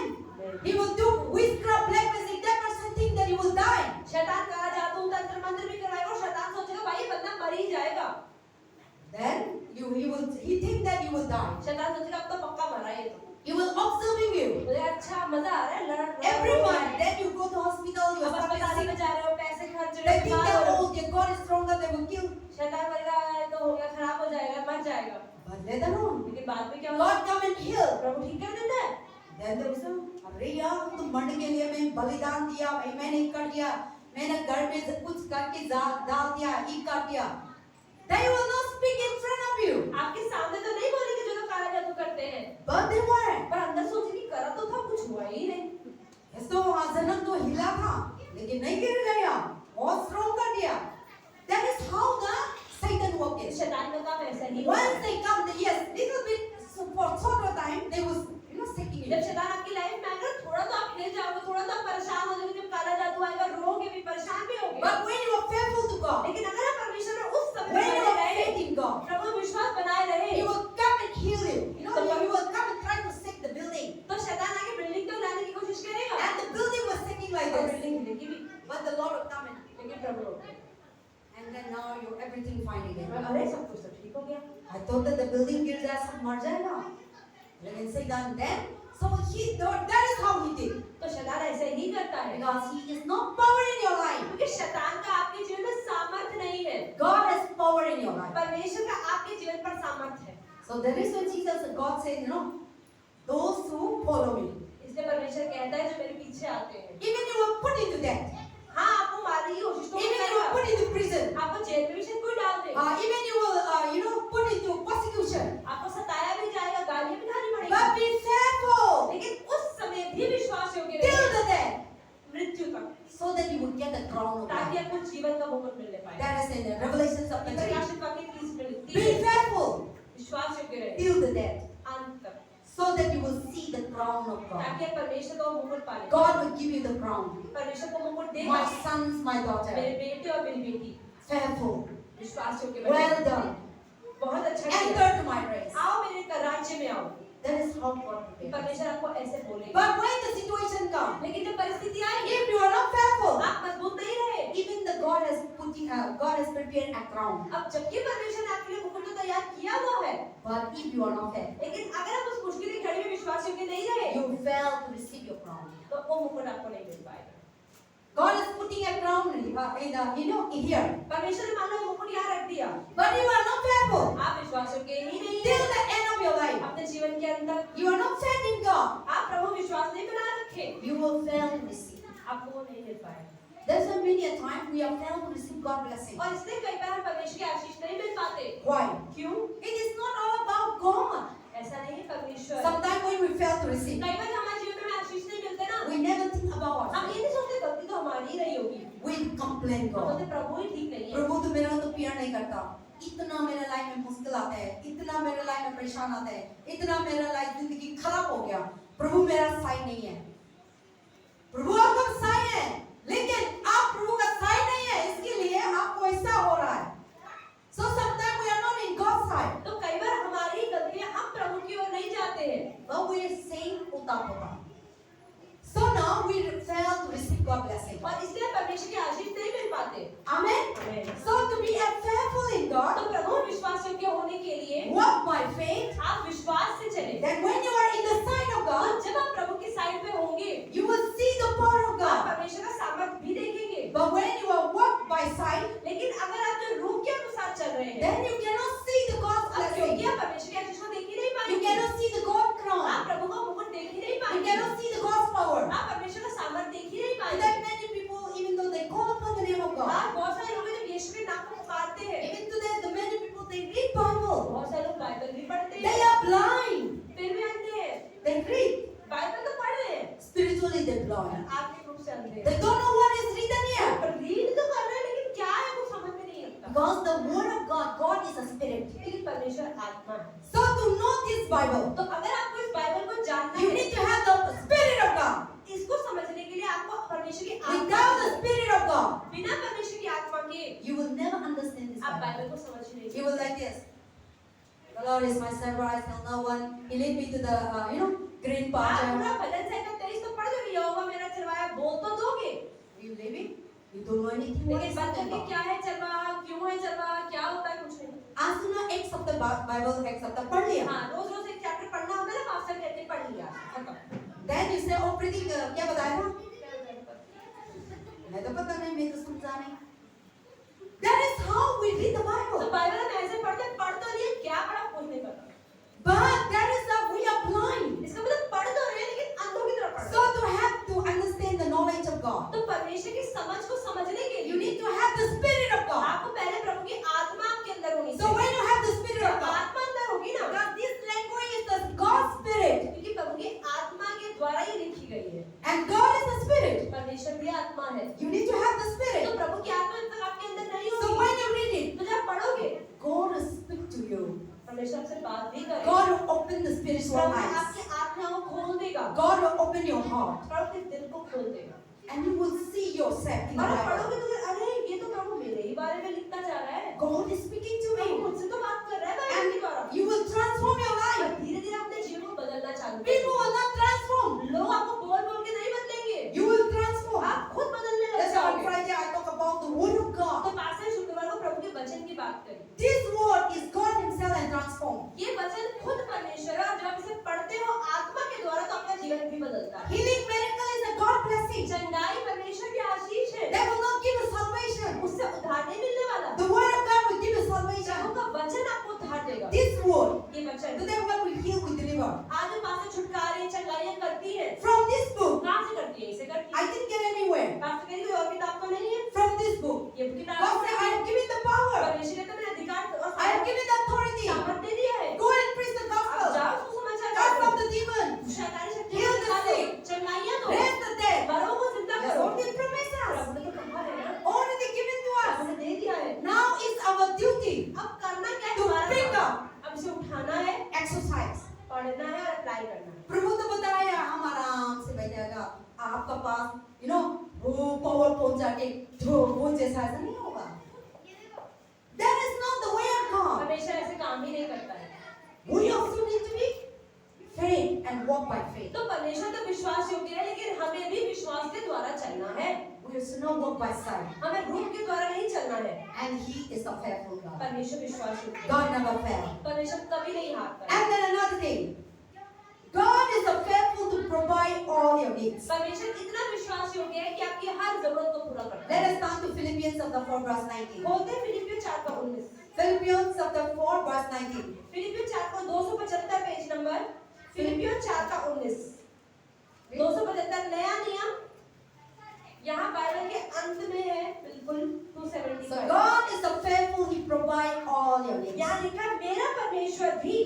He will do witchcraft, black magic. That person think that he will die. शैतान कहा जादू तंत्र मंत्र भी कराएगा, और शैतान सोचेगा भाई ये बंदा मर ही जाएगा। Then he think that you will die. शैतान सोचेगा अब तो पक्का मरा ये तो। He will observing you. मुझे अच्छा मजा आ रहा है लड़ Every month, then you go to hospital, you अब are अस्पताल में sick. जा रहे हो, पैसे खर्च They रहे think हो, that बीमार हो। oh, their God is stronger, they will kill. शैतान करेगा ये तो हो गया, खराब हो जाएगा, मर जाएगा। But let alone. लेकिन बाद में क्या होगा? God come and heal. प्रभु ठीक कर देता है। Then they will say, अरे यार तुम मरने के लिए मैं बलिदान दिया, मैंने कर दिया, मैंने घर में कुछ करके डाल दिया, ये कर दिया. They will not speak in front of you. आपके सामने तो नहीं बोलेंगे जो लोग काला जादू करते हैं, But they were. पर अंदर सोचेंगे करा तो था, कुछ हुआ ही नहीं। तो अचानक तो हिला था, लेकिन नहीं गिर गया, बहुत स्ट्रॉन्ग कर the Lord will come लेकिन प्रभु रोके and then now you everything fine again. अरे सब कुछ तो ठीक हो गया I thought that the building गिर जाए सब मर जाएगा. लेकिन Satan then so he thought that is how he did तो शैतान ऐसे ही करता है because he is no power in your life. क्योंकि शैतान का आपके जीवन में सामर्थ्य नहीं है God has power in your life. परमेश्वर का आपके जीवन पर सामर्थ्य है So that is what Jesus God said, you know, those who follow me, इसलिए परमेश्वर कहता है जो मेरे पीछे आते हैं even you will put into death, हाँ आपको मारने की कोशिश तो even you will put into prison, आपको जेल में भी शायद कोई डाल दे even you will put into persecution. आपको सताया भी जाएगा गालियां भी खानी But पड़ेगी be faithful लेकिन उस समय भी विश्वास योग्य till रहे the death, मृत्यु तक so that you will get the crown of ताकि life. आपको जीवन का मुकुट मिलने पाए That is in the Revelation chapter 3. प्रकाशित वाक्य 30 में Be faithful विश्वास योग्य रहे till the death, अंत तक so that you will see the crown of God. ताकि आप परमेश्वर का मुकुट पाले God will give you the crown. परमेश्वर को मुकुट देगा My sons, my मेरे daughter, बेटे और मेरी बेटी faithful, विश्वास योग्य well done, बहुत अच्छा किया enter to my race. आओ मेरे राज्य में आओ That is how God prepares. परमेश्वर आपको ऐसे बोलेगा But when the situation comes, लेकिन जब परिस्थिति आएगी if you are not faithful, आप मजबूत नहीं रहे even the God has prepared a crown. अब जबकि परमेश्वर ने आपके लिए मुकुट तो तैयार किया हुआ है But if you are not faithful, लेकिन अगर आप उस मुश्किल की घड़ी में विश्वास योग्य नहीं रहे you fail to receive your crown. तो वो मुकुट आपको नहीं मिल पाएगा God is putting a crown in here. परमेश्वर ने मान लो मुकुट यहाँ रख दिया But you are not faithful आप विश्वास योग्य ही नहीं till है the end of your life. अपने जीवन के अंदर You are not faith in God. आप प्रभु विश्वास नहीं बना रखे You will fail to receive. आपको वो नहीं मिल पाएगा There's so many a time we have failed to receive God's blessing. और इसलिए कई बार हम परमेश्वर की आशीष नहीं मिल पाते Why? क्यों It is not all about God. ऐसा नहीं है परमेश्वर Sometimes when we fail to receive, कई बार हमारे जीवन में आशीष नहीं मिलते ना we never think about हम ourselves. ये नहीं सोचते गलती तो हमारी ही रही होगी We complain हम God. बोलते प्रभु ही ठीक नहीं है प्रभु तो मेरा तो प्यार नहीं करता. इतना मेरे लाइफ में मुश्किल आता है, इतना मेरे लाइफ में परेशान आता है, इतना मेरा लाइफ जिंदगी खराब हो गया. प्रभु मेरा साई नहीं है. प्रभु आपका साई है, लेकिन आप प्रभु का साई नहीं है, इसके लिए आपको ऐसा हो रहा है. So sometimes we are not in God's side. तो कई बार हमारी ही गलतियां हम प्रभु की ओर नहीं जाते हैं But we are saying उता-पुता. So now we fail to receive God's blessing. और इसलिए परमेश्वर की आशीष नहीं मिल पाते Amen. Amen. So to be faithful in God, तो प्रभु विश्वास योग्य होने के लिए walk by faith. आप विश्वास से चले Then when you are in the side of और God, जब आप प्रभु की साइड में होंगे you will see the power of आप God. परमेश्वर का सामर्थ्य भी देखेंगे But when you are walk by sight, लेकिन अगर आप जो रूप के अनुसार चल रहे हैं then you cannot see the God's अब क्योंकि blessing. आप परमेश्वर की आशीष को देख ही नहीं You पाएंगे cannot see the God आप crown. प्रभु का मुकुट देख ही नहीं You पाएंगे cannot see the God's power. आप परमेश्वर का सामर्थ्य देख ही नहीं And पाएंगे that many people, even though they call upon the name of God, आज बहुत सारे लोग हैं जब यीशु के नाम को पुकारते हैं even today the many people they read Bible, बहुत सारे लोग बाइबल भी पढ़ते they हैं are blind. फिर भी अंधे हैं They read बाइबल तो पढ़ रहे हैं spiritually they blind. आत्मिक रूप से अंधे हैं They don't know what is written here. पर रीड तो कर रहे हैं लेकिन क्या है वो समझ में नहीं आता Because the word of God, God is a spirit. लेकिन परमेश्वर आत्मा है So to know this Bible, तो अगर आपको इस बाइबल को जानना you है need to have the spirit of God. इसको समझने के लिए आपको परमेश्वर की आत्मा Without the spirit of God, बिना परमेश्वर की आत्मा के you will never understand this आप Bible. बाइबल को समझ ही नहीं You will like this. The Lord is my shepherd, I shall no one. He lead me to the green आप pasture. पूरा भजन संहिता 23 तो पढ़ दोगे यहोवा मेरा चरवाहा बोल तो दोगे You live it? You don't know anything. What लेकिन is बात talking करके about? क्या है चरवाहा क्यों है चरवाहा क्या होता है कुछ नहीं आज सुना एक सप्ताह बाइबल एक सप्ताह पढ़ लिया. हाँ रोज रोज एक चैप्टर पढ़ना होता है ना पास्टर कहते हैं पढ़ लिया खत्म Then you say, oh प्रीति क्या बताया था? मैं तो पता नहीं, मैं तो समझा नहीं. That is how we read the तो Bible. बाइबल हम ऐसे पढ़ते पढ़ तो लिए क्या पढ़ा कुछ नहीं पता But that is that we are blind. इसका मतलब पढ़ तो रहे हैं लेकिन अंधों की तरह पढ़ So रहे हैं to have to understand the knowledge of God, तो परमेश्वर की समझ को समझने के you लिए need to have the spirit of God. आपको पहले प्रभु की आत्मा आपके अंदर होनी So when you have the spirit of God, आत्मा अंदर होगी ना because this language is the God's spirit, क्योंकि प्रभु की आत्मा के द्वारा ही लिखी गई है and God is the spirit. परमेश्वर भी आत्मा है You need to have the तो spirit. प्रभु की आत्मा जब तक आपके अंदर नहीं So होगी when you read it, तो जब पढ़ोगे God will speak to you. परमेश्वर आपसे बात भी करेगा God will open the spiritual Prabhu eyes. आपकी आत्माओं को खोल देगा God will open your heart, प्रभु के दिल को खोल देगा and you will see yourself in the और आप Bible. पढ़ोगे तो अरे ये तो प्रभु मेरे ही बारे में लिखता जा रहा है God is speaking to Prabhu me, मुझसे तो बात कर रहा है बाइबल के द्वारा and you will transform your और life. धीरे धीरे अपने जीवन को बदलना चालू People करेंगे will not transform. लोग आपको बोल बोल के नहीं बदलेंगे You will transform. आप खुद बदलने लग That's why on जाओगे Friday तो वो जैसा ऐसा नहीं होगा. That is not the way of God. हमेशा ऐसे काम ही नहीं करता है. We also need to be faith and walk by faith. तो परमेश्वर तो विश्वास योग्य है, लेकिन हमें भी विश्वास के द्वारा चलना है. We should not walk by sight. हमें रूप के द्वारा नहीं चलना है. And He is a faithful God. परमेश्वर विश्वास योग्य है. God never fails. परमेश्वर कभी नहीं हारता. And then another thing, God is a faithful to provide all your needs. परमेश्वर इतना विश्वास योग्य है कि आपकी हर जरूरत को पूरा करता Let है. us turn to Philippians chapter 4 verse 19. बोलते हैं फिलिपियो 4:19. Philippians chapter 4 verse 19. फिलिपियो 4:275 पेज नंबर. फिलिपियो 4:19. 275 नया नियम यहाँ बाइबल के अंत में है, बिल्कुल 275. So God is a faithful, He provide all your needs. यहाँ लिखा मेरा परमेश्वर भी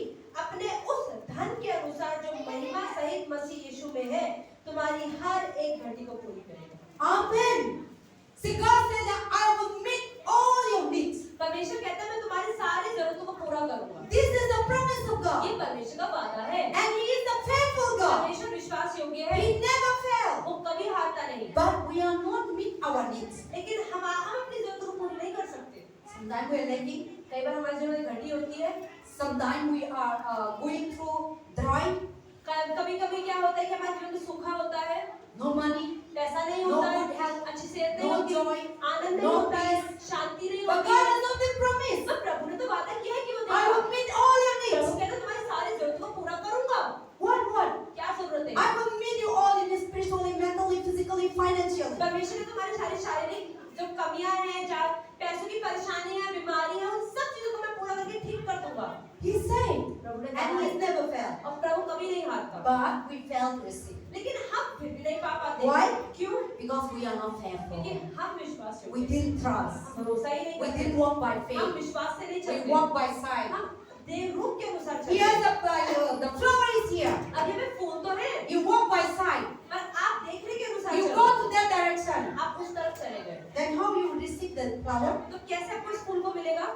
अपने उस धन के अनुसार जो महिमा सहित मसीह यीशु में है तुम्हारी हर एक घटी को पूरी करेगा. Amen. See, God said that I will meet all your needs. परमेश्वर कहता है मैं तुम्हारी सारी जरूरतों को पूरा करूंगा. This is the promise of God. ये परमेश्वर का वादा है. And He is the faithful God. परमेश्वर विश्वास योग्य है. He never fails. वो कभी हारता नहीं. But we are not meet our needs. लेकिन हम अपनी जरूरतों को पूरी नहीं कर सकते. Sometimes we are lacking. कई बार हमारी जरूरत घटी होती है. Sometimes we are going through dry. कभी-कभी क्या होता है कि हमारे जीवन में सूखा होता है. No money. पैसा नहीं No होता है. good health. अच्छी सेहत नहीं No होती. joy. आनंद नहीं No होता है. peace. शांति नहीं But होती God है. has not been promised. तो प्रभु ने तो वादा किया है कि वो I देगा. will meet all your Prabhu needs. कहता है तुम्हारी सारी जरूरतों को पूरा करूंगा. What? क्या जरूरत है? I will meet you all in spiritually, mentally, physically, financially. परमेश्वर ने तुम्हारी सारी शारीरिक जो कमियां हैं, चाहे पैसों की परेशानी है, बीमारी है, उन सब चीजों को मैं पूरा करके ठीक कर दूंगा. He said, प्रभु ने and कहा He है. has never failed. और प्रभु कभी नहीं हारता. But we fail to receive लेकिन हम फिर भी नहीं पा पाते. Why? क्यों? because we are not faithful. क्योंकि हम विश्वास We didn't trust. भरोसा ही नहीं We करते. didn't walk by हम faith. विश्वास से नहीं We चलते. walk by sight. हम देह रूप के अनुसार चलते. Here's the flower is here. अभी में फूल तो है, You walk by sight. पर आप देखने के अनुसार You चलते. go to that direction. आप उस तरफ चले गए. Then how you receive the flower? तो कैसे आपको इस फूल को मिलेगा?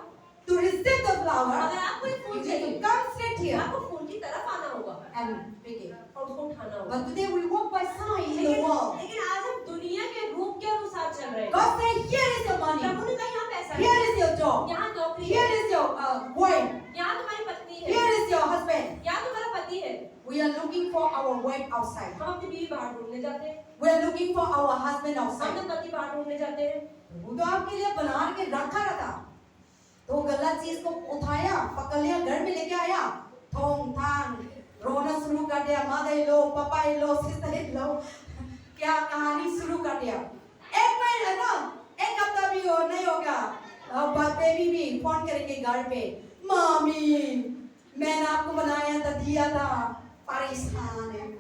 To receive the flower, अगर आपको एक you फूल need चाहिए, to come straight here आपको फूल की तरफ आना होगा and pick it. और उसको उठाना होगा. But today we walk by sight in the लेकिन world. लेकिन आज हम दुनिया के रूप के अनुसार चल रहे हैं. God said, here is your money. प्रभु ने कहा यहाँ पैसा Here है, is your job. यहाँ नौकरी Here है, is your wife. यहाँ तुम्हारी पत्नी है, Here is your husband. यहाँ तुम्हारा पति है. We are looking for our wife outside. हम अपनी बीवी बाहर ढूंढने जाते हैं. We are looking for our husband हम outside. अपने पति बाहर ढूंढने जाते हैं. वो तो आपके लिए बना के रखा रहता. तो गलत चीज को उठाया, पकड़ लिया, घर में लेके आया, थोंग थांग रोना शुरू कर दिया. मदर लो, पापा लो, सिस्टर लो, क्या कहानी शुरू कर दिया. एक महीना ना, एक हफ्ता भी हो नहीं होगा, और बेबी भी फोन करेंगे घर पे, मम्मी मैंने आपको बनाया था, दिया था, परेशान है.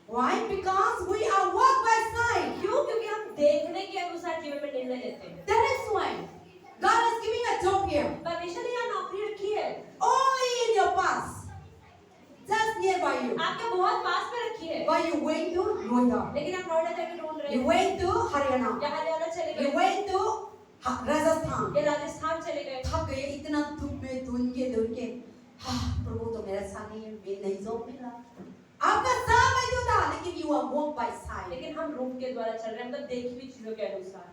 Why? Because we are walk by sight. क्यों? क्योंकि हम देखने के अनुसार जीवन में निर्णय लेते हैं. That is why God is giving a job here. परमेश्वर ने यहाँ नौकरी रखी है, Only in your past, just nearby you. आपके बहुत पास में रखी है. But you went to Noida, लेकिन आप नोएडा जाके ढूंढ रहे you हैं, went to Haryana, या हरियाणा चले you गए, went to Rajasthan. या राजस्थान चले गए. थक गए इतना धूप में ढूंढ के प्रभु तो मेरे साथ नहीं है, मैं नहीं जॉब मिला. आपका साथ मौजूद था, लेकिन you are walk by sight. लेकिन हम रूप के द्वारा चल रहे हैं, मतलब देखी हुई चीजों के अनुसार.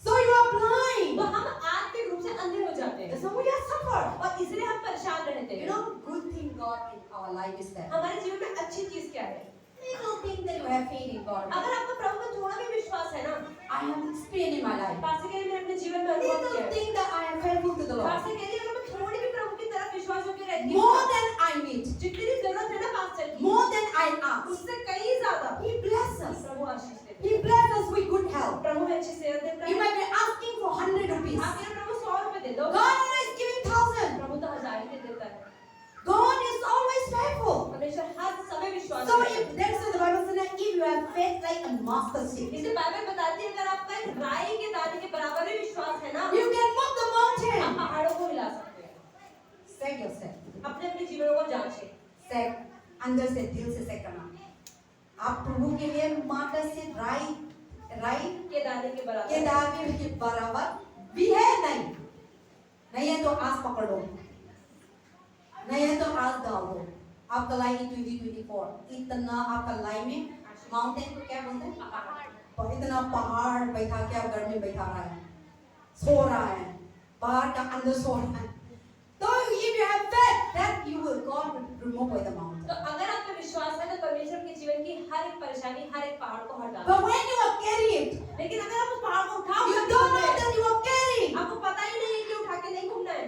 So you are blind. तो हम आत्मिक रूप से अंधे हो जाते हैं, So we are suffered. और इसलिए हम परेशान रहते You हैं. know, good thing God in our life is that हमारे जीवन में अच्छी चीज क्या है? little thing that you have faith in God. अगर आपको प्रभु में थोड़ा भी विश्वास है ना, I have experienced in my life. Pastor कह रहे हैं, अपने जीवन में अनुभव किया Little है. thing that I am faithful to the Lord. Pastor कह रही है, अगर मैं थोड़ी भी प्रभु की तरफ विश्वास होकर रहती हूँ, More than I need. जितनी जरूरत है ना पास्टर की, More than I ask. उससे कहीं ज्यादा He blesses us. प्रभु आशीष देते हैं. He blesses us with good health. प्रभु में अच्छी सेहत देता You है. might be asking for 100 rupees. आप ये प्रभु 100 रुपए दे दो, God is giving 1000. प्रभु तो 1000 ही दे देता है. God is always faithful. परमेश्वर हर समय विश्वास So करता है. if that's what the Bible says, that if you have faith like a mustard seed, इसे बाइबल बताती है, अगर आपका एक राई के दाने के बराबर भी विश्वास है ना, you can move the आप mountain. पहाड़ों को हिला सकते हैं. Check yourself. अपने अपने जीवनों को जांचें. Check. अंदर से दिल से check करना. आप प्रभु के लिए मटर से राई के दाने के के बराबर. दाने के बराबर भी है नहीं है तो आज पकड़ लो, नहीं है तो आज डाल दो. आपका लाइन 2024 इतना आपका लाइन में माउंटेन को क्या बोलते हैं? इतना पहाड़ बैठा के अब घर में बैठा रहा है, सो रहा है, पहाड़ का अंदर सो रहा है। तो if you have faith, that you will God will remove away the mountain. तो अगर आप में विश्वास है तो परमेश्वर के जीवन की हर एक परेशानी, हर एक पहाड़ को हटा देगा। But when you are carried, लेकिन अगर आप उस पहाड़ को उठाओ, you don't know that you are carrying. आपको पता ही नहीं है कि उठा के नहीं घूमना है।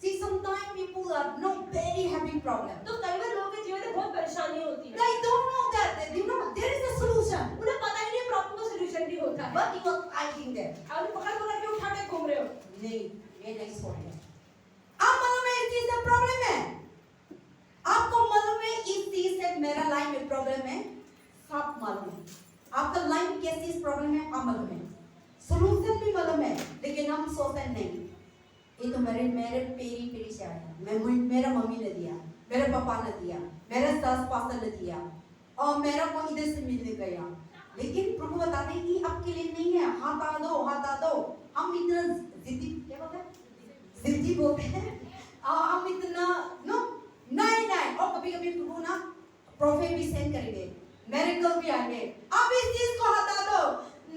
See, sometimes people are not very having problem. तो कई बार लोगों के जीवन में बहुत परेशानी होती है। They don't know that. They do not. There is a solution. उन्हें पता ही नहीं प्रॉब्लम का सॉल्यूशन भी होता है। But you are fighting them. आप पकड़ के उठा के घूम रहे हो। नहीं, ये नहीं सो रहे। आप मालूम है इस चीज से प्रॉब्लम है। आपको मालूम है इस चीज से मेरा लाइफ में प्रॉब्लम है। सब मालूम है। आपका लाइफ कैसी इस प्रॉब्लम है आप मालूम है। सॉल्यूशन भी मालूम है, लेकिन हम सोचते नहीं। ये तो मेरे पेरी से आया। मेरा मम्मी ने दिया, मेरे पापा ने दिया, मेरे सास पास ने दिया, और मेरा को इधर से मिल गया। लेकिन प्रभु बताते हैं कि आपके लिए नहीं है। हटा दो। हम इतना जिद्दी क्या बोलते हैं? जिद्दी बोलते हैं। हम इतना नहीं। और कभी प्रभु ना प्रोफेट भी सेंड करेंगे, मिरेकल भी आएंगे। अब इस चीज को हटा दो।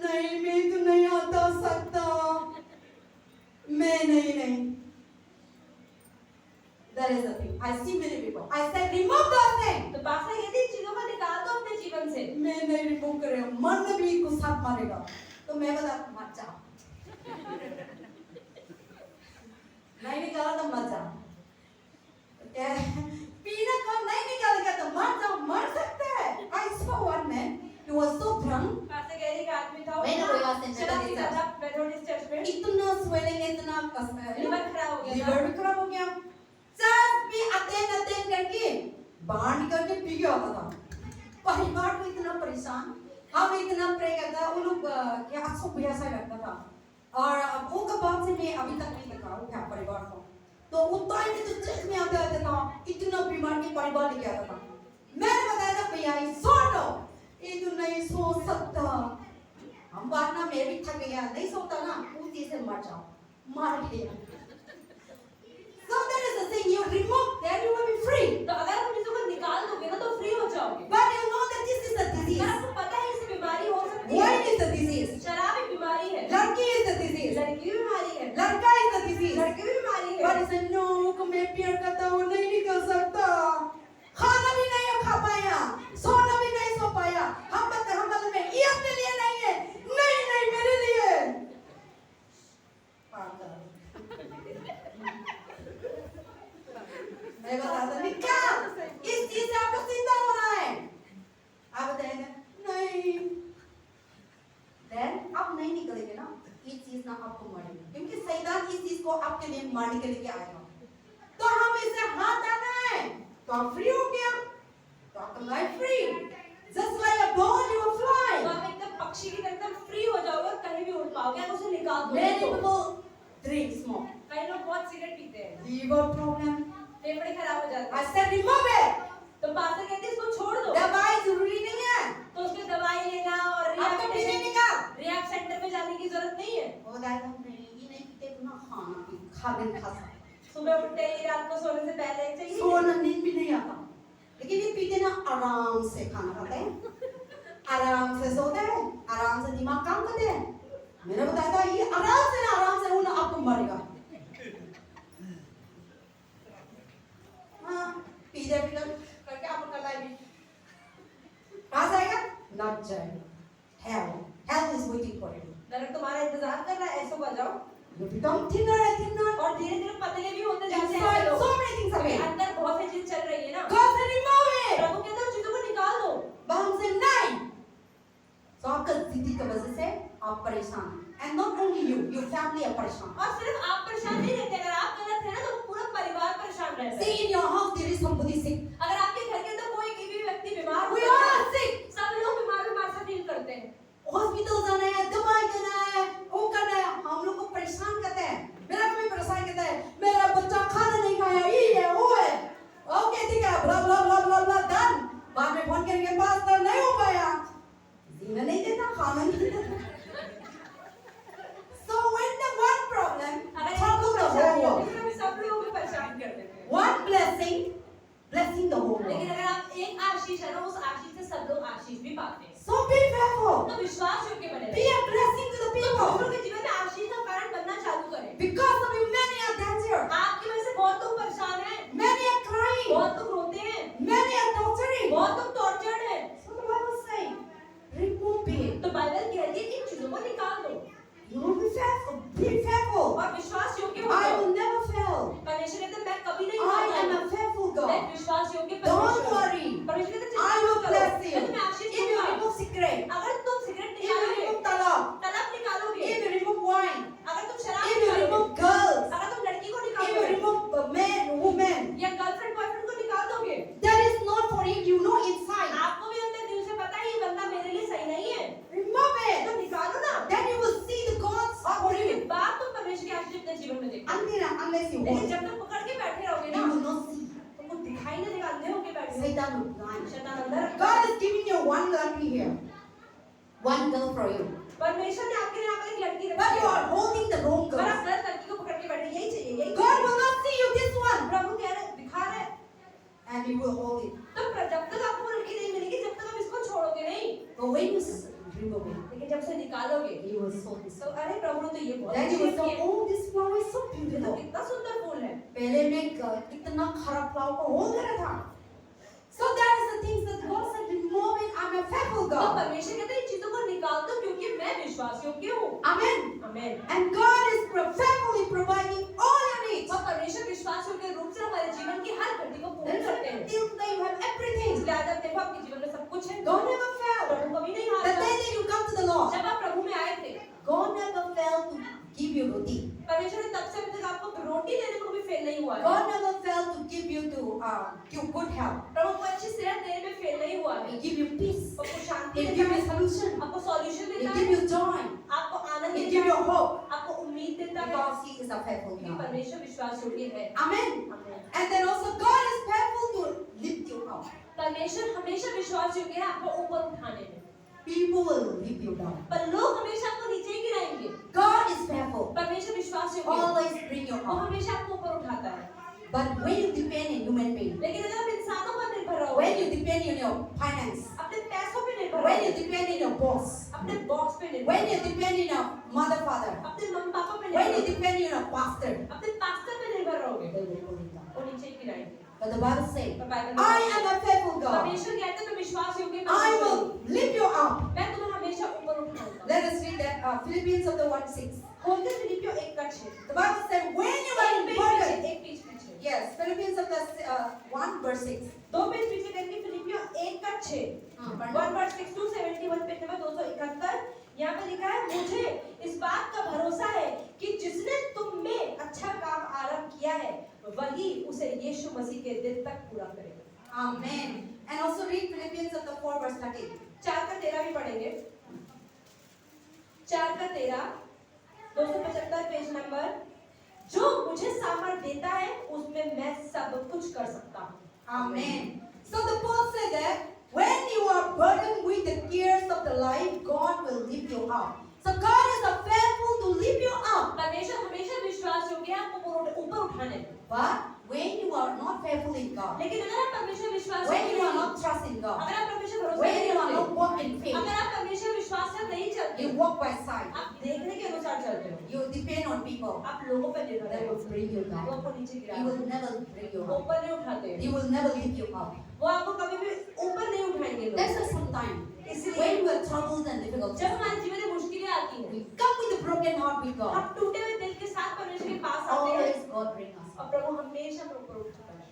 नहीं, मैं तो नहीं हटा सकता। मैं नहीं। That is the thing. I see many people. I said remove those things. तो पास्टर यदि चीजों को निकाल दो अपने जीवन से। मैं नहीं रिमूव करेगा, मन भी कुछ साथ मारेगा। तो मैं बता मत जाओ। नहीं निकाला तो मत जाओ। पीना कौन नहीं निकालेगा तो मत जाओ, मर सकते हैं। I saw one man. He was so drunk. Pastor Gary का आदमी था। मैंने बोला शराब पीता था मेथोडिस्ट चर्च में। इतना स्वेलिंग, इतना लिवर खराब हो गया। लिवर भी खराब हो गया। सब भी अतेन करके बाहर निकल के पी गया होता था। परिवार को इतना परेशान, हम इतना प्रे करता, वो लोग क्या आपको भी ऐसा लगता था। और अब वो कबाब से मैं अभी तक नहीं देखा वो क्या परिवार को। तो वो टाइम में तो चर्च में आता था, इतना बीमार के परिवार लेके आता था। मैंने बताया था भैया सो लो, ये तो नहीं सो सकता। हम बात ना मैं भी थक गया, नहीं सोता ना, उसी से मर जाओ, मार गया। So that is the thing, you remove that you will be free. तो अगर आप चीजों को निकाल दोगे ना तो फ्री हो जाओगे। But you know that this is a disease. अगर आपको पता है इससे बीमारी हो सकती है। Wine is the disease. शराब एक बीमारी है। लड़की is the disease. लड़की भी बीमारी है। लड़का is the disease. लड़की भी बीमारी है। But he said no, को मैं प्यार करता हूँ, नहीं निकल सकता। खाना भी नहीं खा पाया, सोना भी नहीं सो पाया। हम मतलब में ये अपने लिए नहीं है, नहीं मेरे लिए। मैं बताता निकाल, इस चीज से आपको चिंता हो रहा है। आप बताएंगे नहीं, then आप नहीं निकलेंगे ना, ये चीज ना आपको मारेगी, क्योंकि शैतान इस चीज को आपके लिए मारने के लिए आएगा। तो हम इसे हाथ आना है, तो आप फ्री हो गया, तो आपका life free, just like a bird you will fly। तो आप एकदम पक्षी की तरह एकदम फ्री हो जाओगे और कहीं भी उड़ पाओगे। आप उसे निकाल दोगे। Many people drink smoke, कई लोग बहुत सिगरेट पीते हैं, liver problem। फेफड़े खराब हो जाते I हैं। said remove it। तो पास्टर कहते हैं इसको छोड़ दो। दवाई जरूरी नहीं है, तो उसके दवाई लेना और आपको पीने निकाल। रिहैब सेंटर में जाने की जरूरत नहीं है। वो बताएगा नहीं, ये नहीं पीते तो ना खाना पी, खा सकते। सुबह उठते ही रात को सोने से पहले चाहिए। सोना नींद भी नहीं आता, लेकिन ये पीते ना आराम से खाना खाते हैं, आराम से सोते हैं, आराम से दिमाग काम करते हैं। मेरा बताया था ये आराम से उन्हें आपको मरेगा। हाँ, पीते करके आपका लाइफ कहाँ जाएगा? नट जाएगा। Hell is waiting for you। नरक तुम्हारा इंतजार कर रहा है। ऐसो बजाओ। You become thinner and thinner। और धीरे-धीरे पतले भी होते जाते हैं Inside लोग। so many things are there। अंदर बहुत सी चीज चल रही है ना। God said remove it। प्रभु कहते हैं चीजों को निकाल दो। हम से नहीं। तो आपका जिद्दी की वजह से आप परेशान हैं। And not only you, your family are परेशान। और सिर्फ आप परेशान नहीं रहते। अगर आप गलत है ना तो पूरा परिवार परेशान रहता है। See in your house there is somebody sick। अगर आपके घर के अंदर कोई भी व्यक्ति बीमार We होता are है, sick। सब लोग बीमार से फील करते हैं। हॉस्पिटल जाना है, दवाई देना है, वो करना है, हम लोग को परेशान करते हैं। मेरा मम्मी परेशान करता है, मेरा बच्चा खाना नहीं खाया, ये है वो है। ओके ठीक है, ब्ला ब्ला ब्ला ब्ला ब्ला डन। बाद में फोन करेंगे पास तो नहीं हो पाया, जीना नहीं देता, खाना नहीं देता। So when the one problem अगर trouble the whole world, सब लोग भी परेशान कर देते हैं। one blessing Be faithful. और विश्वास योग्य हो I जाओ। will never fail. परमेश्वर कहते हैं मैं कभी नहीं I हार am जाऊंगा। a faithful मैं God. विश्वास योग्य Don't परमेश्वर हूँ। worry. परमेश्वर कहते हैं I चिंता will मत करो। bless you. मैं तुम्हें आशीष If you दूंगा। remove cigarette, अगर तुम सिगरेट if you निकालोगे, remove talak, तलाक निकालोगे, if you remove wine, अगर तुम शराब if you निकालोगे, remove girls, अगर तुम लड़की को if you निकालोगे remove men, women, या गर्लफ्रेंड बॉयफ्रेंड को निकाल दोगे, that is not for him. You know inside. आपको भी अंदर दिल से पता है ये बंदा मेरे लिए सही नहीं है, Remove तो it. निकालो ना। Then you will see the God's और for उसके you. बाद तुम परमेश्वर की आशीष अपने जीवन में देखोगे। Unless you लेकिन want, जब तक पकड़ के बैठे रहोगे ना, you will not see. तुमको दिखाई नहीं देगा, अंधे होके बैठे हो। Satan will blind. शैतान अंदर रखता है। God is giving you one lady here, one girl for you, परमेश्वर ने आपके लिए यहाँ पर एक लड़की but रखी you है, are holding the wrong पर आप girl. गलत लड़की को पकड़ के बैठे, यही चाहिए, यही God चाहिए। will not see you this one, प्रभु कह रहे दिखा रहे, and you will hold it. तो जब तक आपको वो लड़की नहीं मिलेगी, जब तक आप इसको छोड़ोगे नहीं, But when you remove it, लेकिन जब से निकालोगे, you will sow this. तो अरे प्रभु ने तो ये बहुत Then अच्छी you will लड़की say, है, oh, this flower is so ये तो beautiful. कितना सुंदर फूल है। पहले मैं कितना खराब फ्लावर को hold रहा था. So that is the things that God said, remove it. I'm a faithful तो God. परमेश्वर कहते हैं इन चीजों को निकाल दो क्योंकि मैं विश्वास योग्य हूँ। Amen. आमीन। And God is faithfully providing all your needs. और परमेश्वर विश्वास योग्य रूप से हमारे जीवन की हर घटी को पूर्ण करते हैं। Till today you have everything. इसलिए आज आप देखो आपके जीवन में सब कुछ है। God never failed. प्रभु कभी नहीं The हारा। day that you come to the Lord, जब आप प्रभु में आए थे, God never failed to give you roti. परमेश्वर ने तब से अभी तक आपको रोटी देने को भी फेल नहीं हुआ है। God never failed to give you good health. प्रभु को अच्छी सेहत देने में फेल नहीं हुआ है। He give you peace. आपको शांति He देता give है, you solution. आपको सॉल्यूशन He देता give है, you joy. आपको आनंद He देता give you है, hope. आपको उम्मीद देता है, Because He is a faithful क्योंकि God. परमेश्वर विश्वास योग्य है। Amen. आमीन। And then also God is faithful to lift you up. परमेश्वर हमेशा विश्वास योग्य है आपको ऊपर उठाने में, People will lift you down. पर लोग हमेशा आपको नीचे ही गिराएंगे। God is faithful. परमेश्वर विश्वास योग्य है, Always bring you वो up. हमेशा आपको ऊपर उठाता है। But when you depend on human being, लेकिन अगर आप इंसानों पर निर्भर रहोगे, when you depend on your finance, अपने पैसों पे निर्भर when you रहोगे, depend on your boss, अपने बॉस पे निर्भर when you रहोगे, depend on your mother, father, अपने मम्मी पापा पे when निर्भर you रहोगे, depend on your pastor, अपने पास्टर पे निर्भर रहोगे, they will pull you down. वो नीचे ही गिराएंगे। But the Bible says, पर बाइबल में I am a faithful God. परमेश्वर कहते हैं मैं विश्वास योग्य I परमेश्वर will हूँ। lift you up. मैं तुम्हें हमेशा ऊपर उठाऊंगा। Let us read that Philippians chapter 1:6. खोलते फिलिपियों 1:6। The Bible says, when you are in burden, एक पेज पीछे, yes, Philippians chapter 1:6. दो पेज पीछे करके फिलिपियों 1:6, 1:6 to 71 पेज नंबर 271। यहाँ पे लिखा है, मुझे इस बात का भरोसा है कि जिसने तुम में अच्छा काम आरंभ किया है वही उसे यीशु मसीह के दिन तक पूरा करेगा। Amen. And also read Philippians chapter 4:13. 4:13 भी पढ़ेंगे। 4:13, 275 पेज नंबर। जो मुझे सामर्थ देता है उसमें मैं सब कुछ कर सकता हूँ। Amen. So the Paul said that when you are burdened with the cares of the life, God will lift you up. So God is faithful to lift you up. परमेश्वर हमेशा विश्वास योग्य है आपको ऊपर उठाने में। But when you are not faithful in God, लेकिन अगर आप परमेश्वर विश्वास when you are नहीं, not trusting God, अगर आप परमेश्वर भरोसा when नहीं you are करते, not walking in faith, अगर आप परमेश्वर विश्वास से नहीं चलते, you walk by sight, आप देखने के अनुसार चलते हो, you depend on people, आप लोगों पर निर्भर they हो, will bring you वो down. आपको नीचे He गिराएंगे, will never bring you वो up. ऊपर नहीं उठाते, He will never lift you up. वो आपको कभी भी ऊपर नहीं उठाएंगे लोग। That's why sometimes इसलिए when we are troubled and difficult, जब हमारे जीवन में मुश्किलें आती हैं, we come with a broken heart with God. हम टूटे हुए दिल के साथ परमेश्वर के पास आते हैं, Always God bring us. और प्रभु हमेशा हमें ऊपर उठाता है।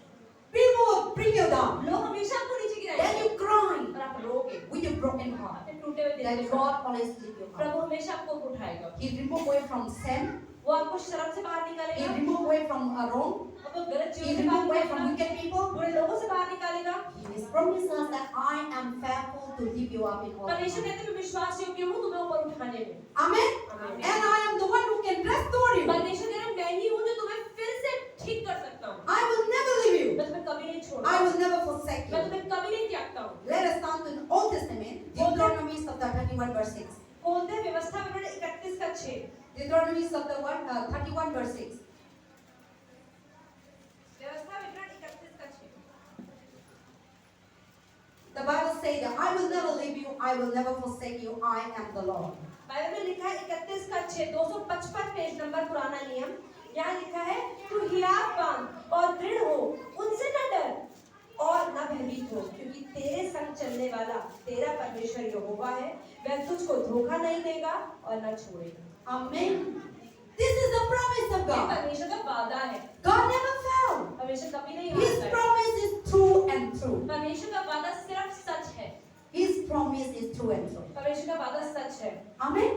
People will bring you down. लोग हमेशा आपको नीचे Then गिराएंगे, you cry और आप रोगे with your broken heart. अपने टूटे हुए दिल Then के साथ। God always lift you up. प्रभु हमेशा आपको उठाएगा, He remove away from sin. वो आपको शर्म से बाहर He निकालेगा, remove away from wrong. आपको गलत He चीजों से remove बाहर away from निकालेगा, wicked people. बुरे लोगों से बाहर निकालेगा। He has promised us that I am faithful to lift you up in all परमेश्वर things. कहते हैं मैं विश्वास योग्य हूँ तुम्हें ऊपर उठाने में। Amen. आमीन। And I am the one who can restore you. परमेश्वर कह रहा है मैं ही हूँ जो तुम्हें फिर से ठीक कर सकता हूँ। I will never leave you. मैं तुम्हें कभी नहीं I छोड़ूंगा, will never forsake मैं you. तुम्हें कभी नहीं त्यागता हूँ। Let us turn to the Old Testament, Deuteronomy chapter 31:6. खोलते हैं व्यवस्था विवरण 31:6। Deuteronomy chapter 31:6. व्यवस्था विवरण 31:6। The Bible says that I will never leave you, I will never forsake you, I am the Lord. Bible में लिखा है 31:6, 255 पेज नंबर पुराना नियम। यहाँ लिखा है तू हियाव बांध और दृढ़ हो, उनसे न डर और न भयभीत हो, क्योंकि तेरे संग चलने वाला तेरा परमेश्वर यहोवा है, वह तुझको धोखा नहीं देगा और न छोड़ेगा। Amen. of God. परमेश्वर का वादा है, God never failed. परमेश्वर कभी नहीं His हारता है। promise is true and true. परमेश्वर का वादा सिर्फ सच है, His promise is true and true. परमेश्वर का वादा सच है। Amen.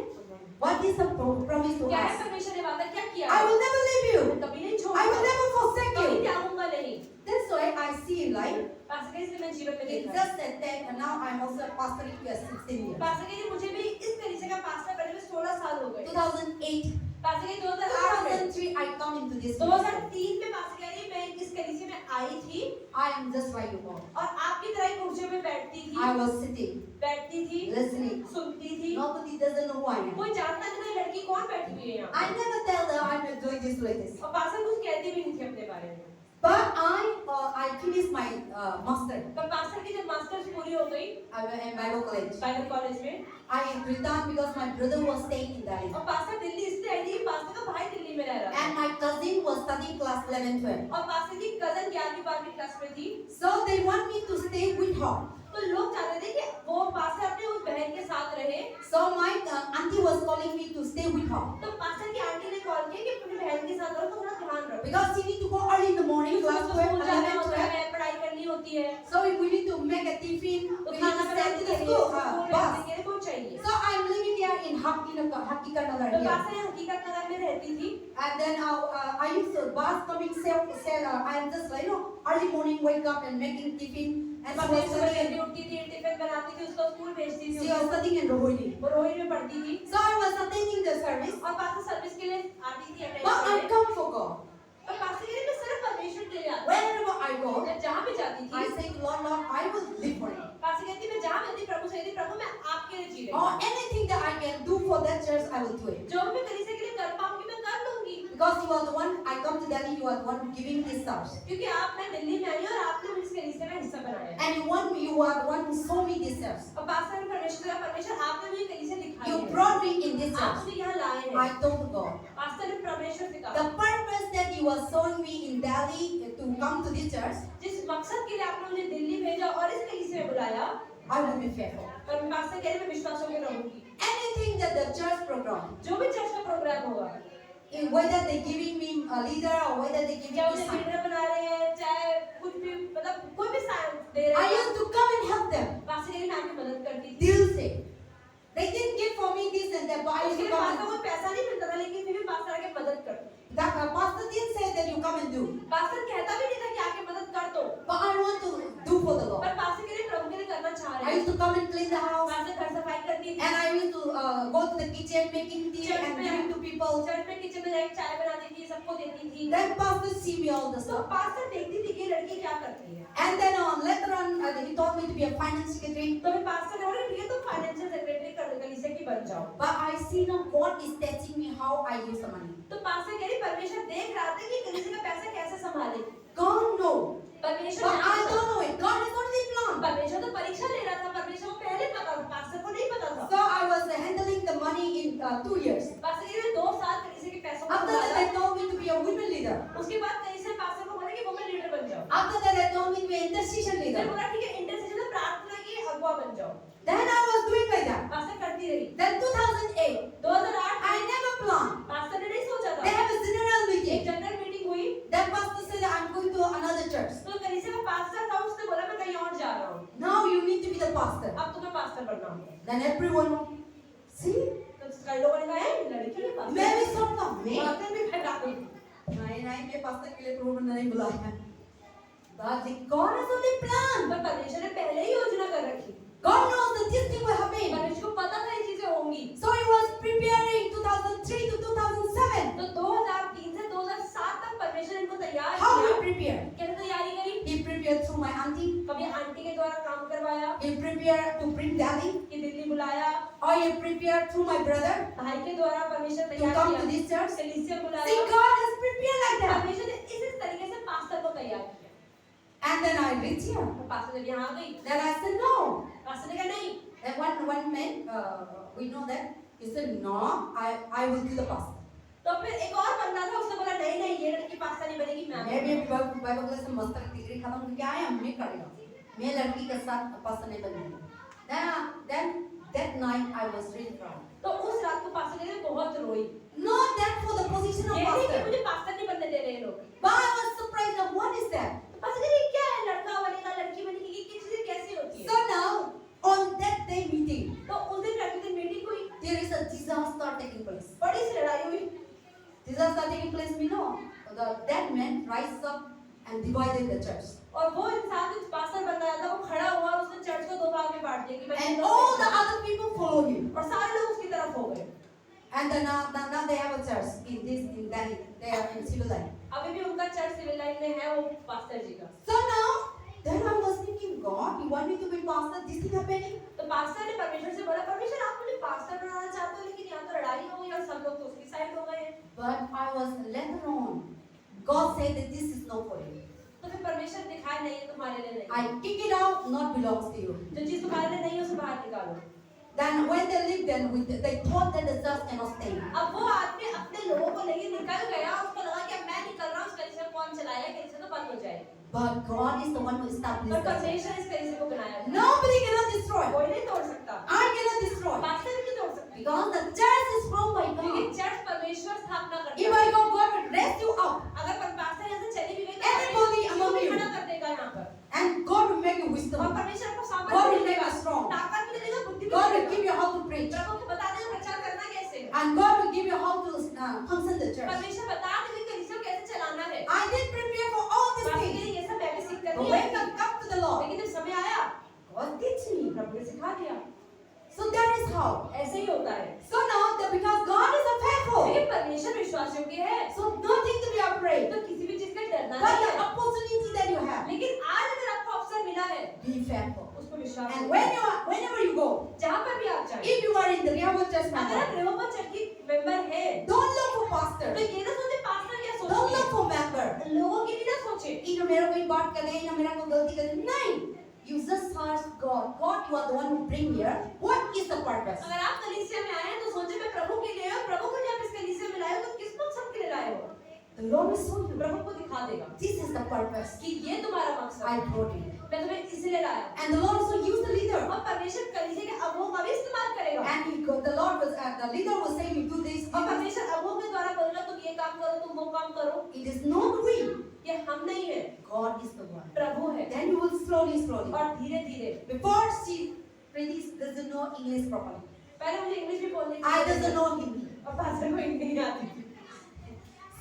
What is the promise to क्या है us? परमेश्वर ने वादा क्या किया? I will never leave you. मैं कभी नहीं I छोड़ूंगा, will never forsake कभी you. त्यागूंगा नहीं। That's why I see in life. Pastor के इसलिए मैं जीवन में It's देखा है। just that and now I'm also pastoring for 16 years. Pastor के लिए मुझे भी इस तरीके का पास्टर बनने में 16 साल हो गए। 2008, पास्टर के 2008 में 2003 I come into this. 2003 में पास्टर कह रही मैं इस कलीसिया में आई थी I am just like you all. और आपकी तरह ही कुर्सियों में बैठती थी, I was sitting, बैठती थी, listening. सुनती थी। Nobody doesn't know who I am. कोई जानता नहीं था लड़की कौन बैठी हुई है यहाँ। I never tell her I'm doing this like this. और पास्टर कुछ कहती भी नहीं थी अपने बारे में। But I finished my master. पर पास्टर की जब मास्टर्स पूरी हो गई I went in Bible college. Bible college में, I returned because my brother was staying in Delhi. और पास्टर दिल्ली इसलिए आई थी, पास्टर का भाई दिल्ली में रह रहा था And my cousin was studying class 11, 12. और पास्टर की कजन 11वीं 12वीं क्लास में थी। So they want me to stay with her. तो लोग चाहते थे कि वो पास्टर अपने उस बहन के साथ रहे। So my auntie was calling me to stay with her. तो पास्टर की आंटी ने कॉल किया कि अपनी बहन के साथ रहो, तो थोड़ा ध्यान रखो, Because she need to go early in the morning, class उसको 12, स्कूल जाना 11, होता 12. है, पढ़ाई करनी होती है, So if we need to make a tiffin, तो we need खाना to बनाने send to के the लिए school स्कूल में bus. जाने के लिए कोई चाहिए। So I'm living there in Hakikat Nagar तो here. पास्टर यहाँ हकीकत नगर में रहती थी। And then I used to bus coming I am just like early morning wake up and making tiffin and she mummy was सुबह जल्दी studying, उठती थी, टिफिन बनाती थी, उसको स्कूल भेजती थी, she was studying in Rohini. वो रोहिणी में पढ़ती थी So I was attending the service, और पास्टर सर्विस के लिए आती थी अटेंड but I करने। come for God. और पास्टर के लिए मैं सिर्फ परमेश्वर के लिए आती थी। Wherever I go, मैं जहाँ भी जाती I थी, say to Lord, Lord, I will live for you. Pastor कहती मैं जहाँ मिलती प्रभु से कहती प्रभु मैं आपके लिए जी रही Or हूँ। anything that I can do for that church, I will do it. जो मैं कलीसिया के लिए कर पाऊंगी मैं कर लूंगी, Because you are the one, I come to Delhi, you are the one giving this church. क्योंकि आप मैं दिल्ली में आई और आपने मुझे इस कलीसिया का हिस्सा बनाया है। And you are the one who saw me this church. और पास्टर ने परमेश्वर आपने मुझे कलीसिया दिखाई You है, brought me in this आप church. मुझे यहाँ लाए हैं। I told God. पास्टर ने परमेश्वर से The कहा purpose that you are showing me in Delhi to come to this church, जिस मकसद के लिए आपने मुझे दिल्ली भेजा और इस कलीसिया में बुलाया, I will be faithful. पर पास्टर कह रहे मैं विश्वासों में रहूंगी। Anything that the church program, जो भी चर्च का प्रोग्राम होगा, whether they giving me a leader or whether they giving चाहे me उन्हें sign, लीडर बना रहे हैं, चाहे कुछ भी मतलब कोई भी साइन दे रहे I हैं, used to come and help them. Pastor कह रहे मैं आपकी मदद करती थी। Till say, they didn't give for me this and that, but I used उसके to लिए come पास्टर and को पैसा नहीं मिलता था, लेकिन फिर भी पास्टर आके मदद करते। that pastor didn't say that you come and do, pastor कहता भी नहीं था कि आके मदद कर दो, but I want to do for the Lord. पर पास्टर के लिए प्रभु के लिए करना चाह I रहे used हैं। to come and clean the house, pastor घर सफाई करती थी, and I used to go to the kitchen making tea Church and में- giving to people. चर्च में किचन में जाके चाय बनाती थी, सबको देती थी। Then pastor see me all the तो stuff. पास्टर देखती थी कि ये लड़की क्या करती है। And then later on, he told me to be a finance secretary. तो फिर पास्टर ने बोला ठीक है तुम फाइनेंशियल सेक्रेटरी कलीसिया की बन जाओ। But I see now God is teaching me how I use the money. तो पास्टर कह रही परमेश्वर देख रहा था कि कलीसिया का पैसा कैसे संभाले। God know, परमेश्वर but I जानता don't know it. God has already planned. परमेश्वर तो परीक्षा ले रहा था, परमेश्वर को पहले पता था, पास्टर को नहीं पता था। So I was handling the money in 2 years. Pastor कह रहे 2 साल कलीसिया के पैसों को After that, संभाला। they told me to be a women leader. उसके बाद कलीसिया पास्टर को बोला कि वुमेन लीडर बन जाओ। After that, they told me to be an intercession फिर leader. बोला ठीक है इंटरसेशन में प्रार्थना की अगुवा बन जाओ। Then I was doing like that. Pastor करती रही। Then 2008, 2008 I never planned. Pastor ने नहीं सोचा They था। have a general एक meeting. जनरल मीटिंग हुई, That pastor said, I'm going to another church. तो कलीसिया का पास्टर था, उसने बोला मैं कहीं और जा रहा हूँ, Now you need to be the pastor. अब तुम्हें पास्टर बनना होगा। Then everyone, see, तो कई लोगों ने कहा है लड़की है पास्टर। मैं भी सोचता हूँ, मैं पास्टर भी हटा दो। नहीं मैं पास्टर के लिए प्रभु ने नहीं बुलाया। But God has already planned. पर परमेश्वर ने पहले ही योजना कर रखी। God knows that this thing will happen. परमेश्वर को पता था ये चीजें होंगी। So he was preparing 2003 to 2007. तो 2003 से 2007 तक परमेश्वर ने इनको तैयार How he किया। prepared? कैसे तैयारी करी? He prepared through my auntie. कभी आंटी के द्वारा काम करवाया, He prepared to bring Delhi. कि दिल्ली बुलाया, Or he prepared through my brother भाई के द्वारा परमेश्वर to तैयार come किया, to this church. कलीसिया See, बुलाया। God has prepared like that. परमेश्वर ने इस तरीके से पास्टर को तैयार किया। And then I reached here. तो पास्टर जब यहाँ आ गई, Then I said no. Pastor ने कहा नहीं। Then one man, we know that, he said no, I will do the pastor. तो फिर एक और बंदा था, उसने बोला नहीं नहीं ये लड़की पास्टर नहीं बनेगी, मैं मैं भी बाइबल क्लास में मस्त डिग्री खत्म करके आया, मैं करेगा, मैं लड़की के साथ पास्टर नहीं बनेगा। Then that night I was really proud. तो उस रात को पास्टर ने बहुत रोई। Not that for the position of ये नहीं कि pastor. मुझे सी लड़ाई हुई। Jesus are taking place, we know. That man rise up and divided the church. और वो इंसान जो पास्टर बन रहा था वो खड़ा हुआ और उसने चर्च को दो भाग में बांट दिया कि भाई And all the other people follow him. और सारे लोग उसकी तरफ हो गए। And then now they have a church in Delhi. They are in civil line. अभी भी उनका चर्च सिविल लाइन में है वो पास्टर जी का। So now, then I was thinking, God, you want me to be pastor? This thing happening? तो pastor ने परमेश्वर से बोला, परमेश्वर आप मुझे पास्टर बनाना चाहते हो लेकिन यहाँ तो लड़ाई हो गई और सब लोग तो उसकी साइड हो गए हैं। But I was later on. God said that this is not for you. तो फिर परमेश्वर दिखाए नहीं है तुम्हारे लिए नहीं। I kick it out, not belongs to you. जो चीज तुम्हारे लिए नहीं है उसे बाहर निकालो। Then when they lived then they thought that the church cannot stay. अब वो आदमी अपने लोगों को लेके निकल गया, उसको लगा कि अब मैं निकल रहा हूँ, इस कलीसिया को कौन चलाएगा, कलीसिया तो बंद हो जाएगी। But God is the one who established पर the church. परमेश्वर इस कलीसिया को बनाया है। Nobody cannot destroy. कोई नहीं तोड़ सकता। I cannot destroy. पास्टर भी नहीं तोड़ सकती। Because the church is from by क्योंकि God. चर्च परमेश्वर स्थापना करता If है। I go, God will raise you up. अगर पास्टर यहाँ से चली भी गई Everybody among you. खड़ा कर देगा यहाँ पर। And God will make you और wisdom. परमेश्वर को God सामर्थ्य will make मिलेगा, you strong. ताकत भी मिलेगा, बुद्धि भी God will मिलेगा। give you how to preach. प्रभु को बता देगा प्रचार करना कैसे है। And God will give you how to function the church. परमेश्वर बता देगा कलीसिया को कैसे चलाना है। I did prepare for all these बाकी के things. लिए ये सब मैं भी सीख But करनी when है। I come to the Lord, लेकिन जब समय आया God teach me. प्रभु ने सिखा दिया। So that is how. ऐसे ही होता है। So now, because God is a faithful, लेकिन परमेश्वर विश्वास योग्य है, so nothing to be afraid. तो किसी भी चीज का डरना But नहीं the है। opportunity that you have, लेकिन आज अगर आपको अवसर मिला है, be faithful. उसको विश्वास And करो। whenever you go, जहाँ पर भी आप जाएं, if you are in the Rehoboth Church अगर आप member, रेहोबोथ चर्च की मेंबर है, don't look for pastor. तो ये ना सोचे पास्टर क्या Don't सोचेंगे, look for member. लोगों की भी ना सोचे। इन्हें मेरा कोई बात करे, इन्हें मेरा कोई गलती करे, नहीं. You just ask God. God, you are the one who bring here. What is the purpose? अगर आप कलीसिया में आए हैं तो सोचे मैं प्रभु के लिए हूँ, प्रभु को जब इस कलीसिया में लाए हो तो किस मकसद के लिए लाए हो? The Lord will show you. प्रभु को दिखा देगा This is the purpose. कि ये तुम्हारा मकसद I है, brought you. मैं तुम्हें इसलिए लाया। And the Lord also used the leader. और परमेश्वर कलीसिया के अगुओं का भी इस्तेमाल करेगा। And the leader was saying, you do this. और परमेश्वर अगुओं के द्वारा बोलेगा तुम ये काम करो, तुम वो काम करो। It is not we. ये हम नहीं है, God is the one. प्रभु है। Then you will slowly. और धीरे धीरे, Before she Preeti doesn't know English properly. पहले मुझे इंग्लिश भी बोलनी I doesn't know Hindi. और पास्टर को इंग्लिश नहीं आती थी।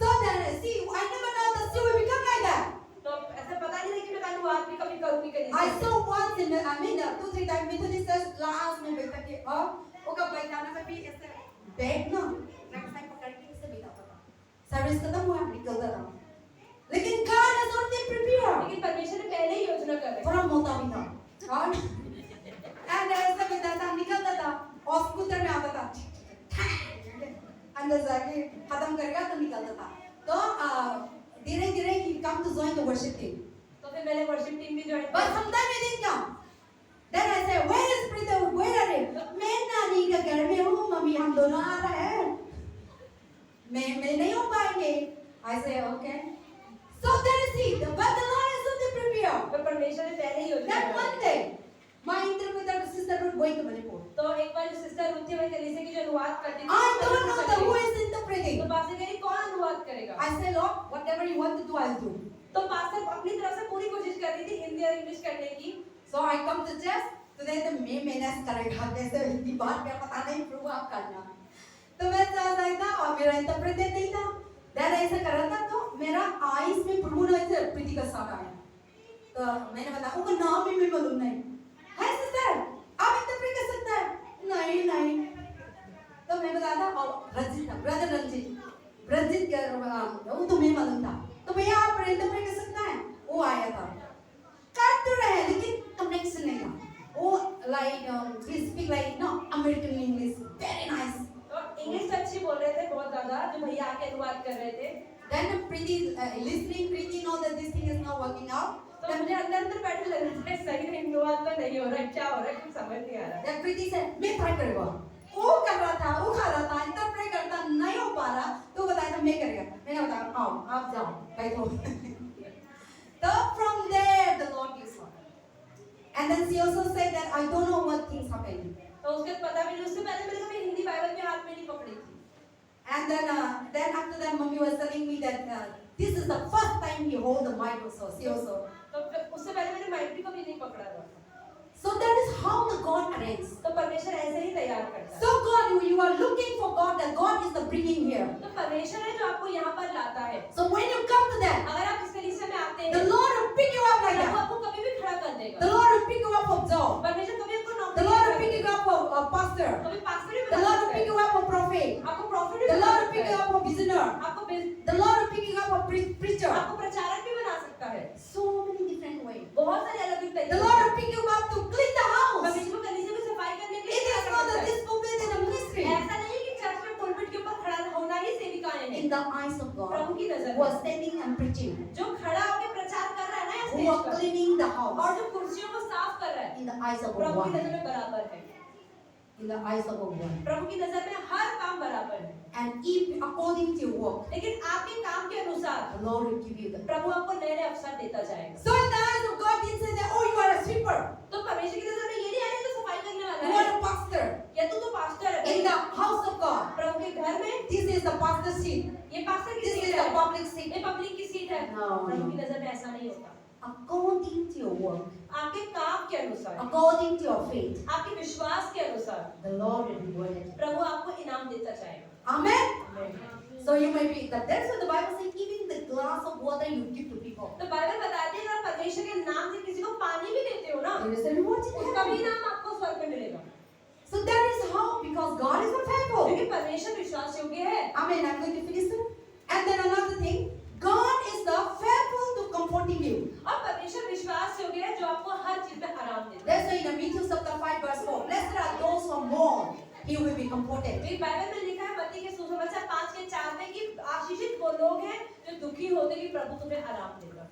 So then, see, I never know that she will become like that. तो ऐसा पता नहीं था कि मैं अनुवाद भी कभी करूँगी कलीसिया I में। saw once in the, 2-3 times Methodist church last में बैठा के वो कब बैठाना में भी ऐसे बैठ ना रैक पकड़ के ऐसे बैठा था। सर्विस खत्म हुआ निकलता था। लेकिन God has already prepared. लेकिन परमेश्वर ने पहले ही योजना कर रखी। थोड़ा मोटा भी था। और and ऐसे बैठा था निकलता था और स्कूटर में आता था। अंदर जाके खत्म करेगा तो निकलता था। तो धीरे-धीरे he come to join the worship team. तो फिर मैंने वर्शिप टीम भी ज्वाइन But की। sometimes it didn't come. Then I say, where is Preeta? Where are you? मैं नानी के घर में हूँ, मम्मी हम दोनों आ रहे हैं। मैं नहीं हो पाएंगे। I say, okay. So there is it. But the Lord has already prepared. तो परमेश्वर ने पहले ही योजना That कर one रखी। day, my interpreter sister was going to Manipur. तो एक बार जो सिस्टर रुथी हमारी कलीसिया की जो अनुवाद करती थी, I don't know the who is interpreting. तो पास्टर कह रही कौन अनुवाद करेगा? I say, Lord, whatever you want to do, I'll do. तो पास्टर अपनी तरफ से पूरी कोशिश कर रही थी हिंदी और इंग्लिश करने की। So I come to church. Today तो मैं मैनेज करेगा कैसे हिंदी बात क्या पता नहीं प्रभु आप करना। तो मैं चला था और मेरा इंटरप्रेटर नहीं था। डैड ऐसा कर रहा था तो मेरा आईज में प्रभु ने ऐसे प्रीति का साथ आया। तो मैंने बताया उनका नाम भी मैं मालूम नहीं। है सिस्टर आप इंटरप्रेट कर सकते हैं? नहीं। तो मैं बताया था और रंजित था ब्रदर रंजित का वो तो मैं मालूम था। तो भैया आप इंटरप्रेट कर सकते हैं? वो आया था। कर तो रहे लेकिन कनेक्शन नहीं था। वो like he speak like no American English very nice. तो इंग्लिश अच्छी बोल रहे थे बहुत ज़्यादा, जो भैया आके अनुवाद कर रहे थे। Then Preeti listening, Preeti know that this thing is not working out. तो मुझे अंदर बैठे लग रहा है सही में अनुवाद तो नहीं हो रहा है, क्या हो रहा है कुछ समझ नहीं आ रहा। Then Preeti said मैं try करूँगा। वो कर रहा था, वो खा रहा था, इंटरप्रेट करता नहीं हो पा रहा, तो बताया था मैं करेगा। मैंने बताया आओ आप जाओ बैठो। तो from there the Lord gives one. And then she also said that I don't know what things happening. तो उसके पता भी नहीं, उससे पहले मैंने कभी हिंदी बाइबल भी हाथ में नहीं पकड़ी थी। And then after that, mommy was telling me that this is the first time he hold the mic also. She also. तो उससे पहले मैंने माइक भी कभी नहीं पकड़ा था। So that is how the God arranges. तो परमेश्वर ऐसे ही तैयार करता है। So God, you are looking for God, that God is the bringing here. तो परमेश्वर है जो आपको यहाँ पर लाता है। So when you come to that, अगर आप इस कलीसिया में आते हैं, the Lord will pick you up like Prabhu that. आपको कभी भी खड़ा कर देगा। The Lord will pick you up for job. परमेश्वर कभी आपको The नौकरी Lord will नहीं pick देगा। you up for a pastor. कभी पास्टर भी The बना Lord will सकता pick है। you up for prophet. आपको प्रॉफिट भी The बना Lord will सकता pick you है। up for prisoner. आपको The Lord will pick you up for preacher. आपको प्रचारक भी बना सकता है। So many different ways. बहुत सारे अलग अलग तरीके The Lord will pick you up to clean the house. परमेश्वर कलीसिया में सफाई करने के लिए It क्या is कर not सकता that है? this pulpit is a ministry. ऐसा नहीं है कि चर्च में पुलपिट के ऊपर खड़ा होना ही सेविकाएं हैं। In the eyes of God, प्रभु की नजर who are में standing and preaching, जो खड़ा होकर प्रचार कर रहा है ना इस who स्टेज are पर, cleaning the और house, जो कुर्सियों को साफ कर रहा है, in the eyes of a प्रभु की woman, नजर में बराबर है। in the eyes of a woman. प्रभु की नजर में हर काम बराबर है। And if according to your work, लेकिन आपके काम के अनुसार the Lord will give you the. प्रभु आपको नए नए अवसर देता जाएगा। So in the eyes of God, didn't say that, oh, you are a sweeper, तो परमेश्वर की नजर में ये नहीं आ रहा तो सफाई करने वाला you है, are a pastor. या तू पास्टर है। In the house of God, प्रभु के घर में this is the pastor seat. ये पास्टर की This सीट is है, the public seat. ये पब्लिक की सीट है। No, प्रभु no. की नजर में ऐसा नहीं होता। According to your work, आपके काम के अनुसार, according to your faith, आपके विश्वास के अनुसार the Lord will reward it. प्रभु आपको इनाम देता जाएगा। Amen. आमीन। So you may be that. That's what the Bible says. Even the glass of water you give to people, तो बाइबल बताती है अगर परमेश्वर के नाम से किसी को पानी भी देते हो ना, there is a reward in उसका भी heaven. इनाम आपको स्वर्ग में मिलेगा। So that is how, because God is faithful. क्योंकि परमेश्वर विश्वास योग्य है। Amen. I'm going to finish it. And then another thing, God is the faithful to comforting you. और परमेश्वर विश्वास योग्य है जो आपको हर चीज में आराम देता है। That's why in Matthew chapter 5 verse 4, blessed are those who mourn, he will be comforted. फिर बाइबल में लिखा है मत्ती के सुसमाचार 5 के 4 में कि आशीषित वो लोग हैं जो दुखी होते हैं कि प्रभु तुम्हें आराम देगा।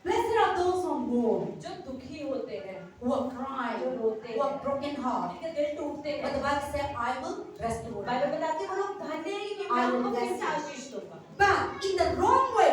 Blessed are those who mourn, जो दुखी होते हैं, who are crying, जो रोते who are हैं, broken heart. जिनके दिल टूटते But the हैं। Bible says, I will restore them. Bible बताती है वो लोग धन्य हैं कि मैं उनको फिर से आशीष दूंगा। But in the wrong way,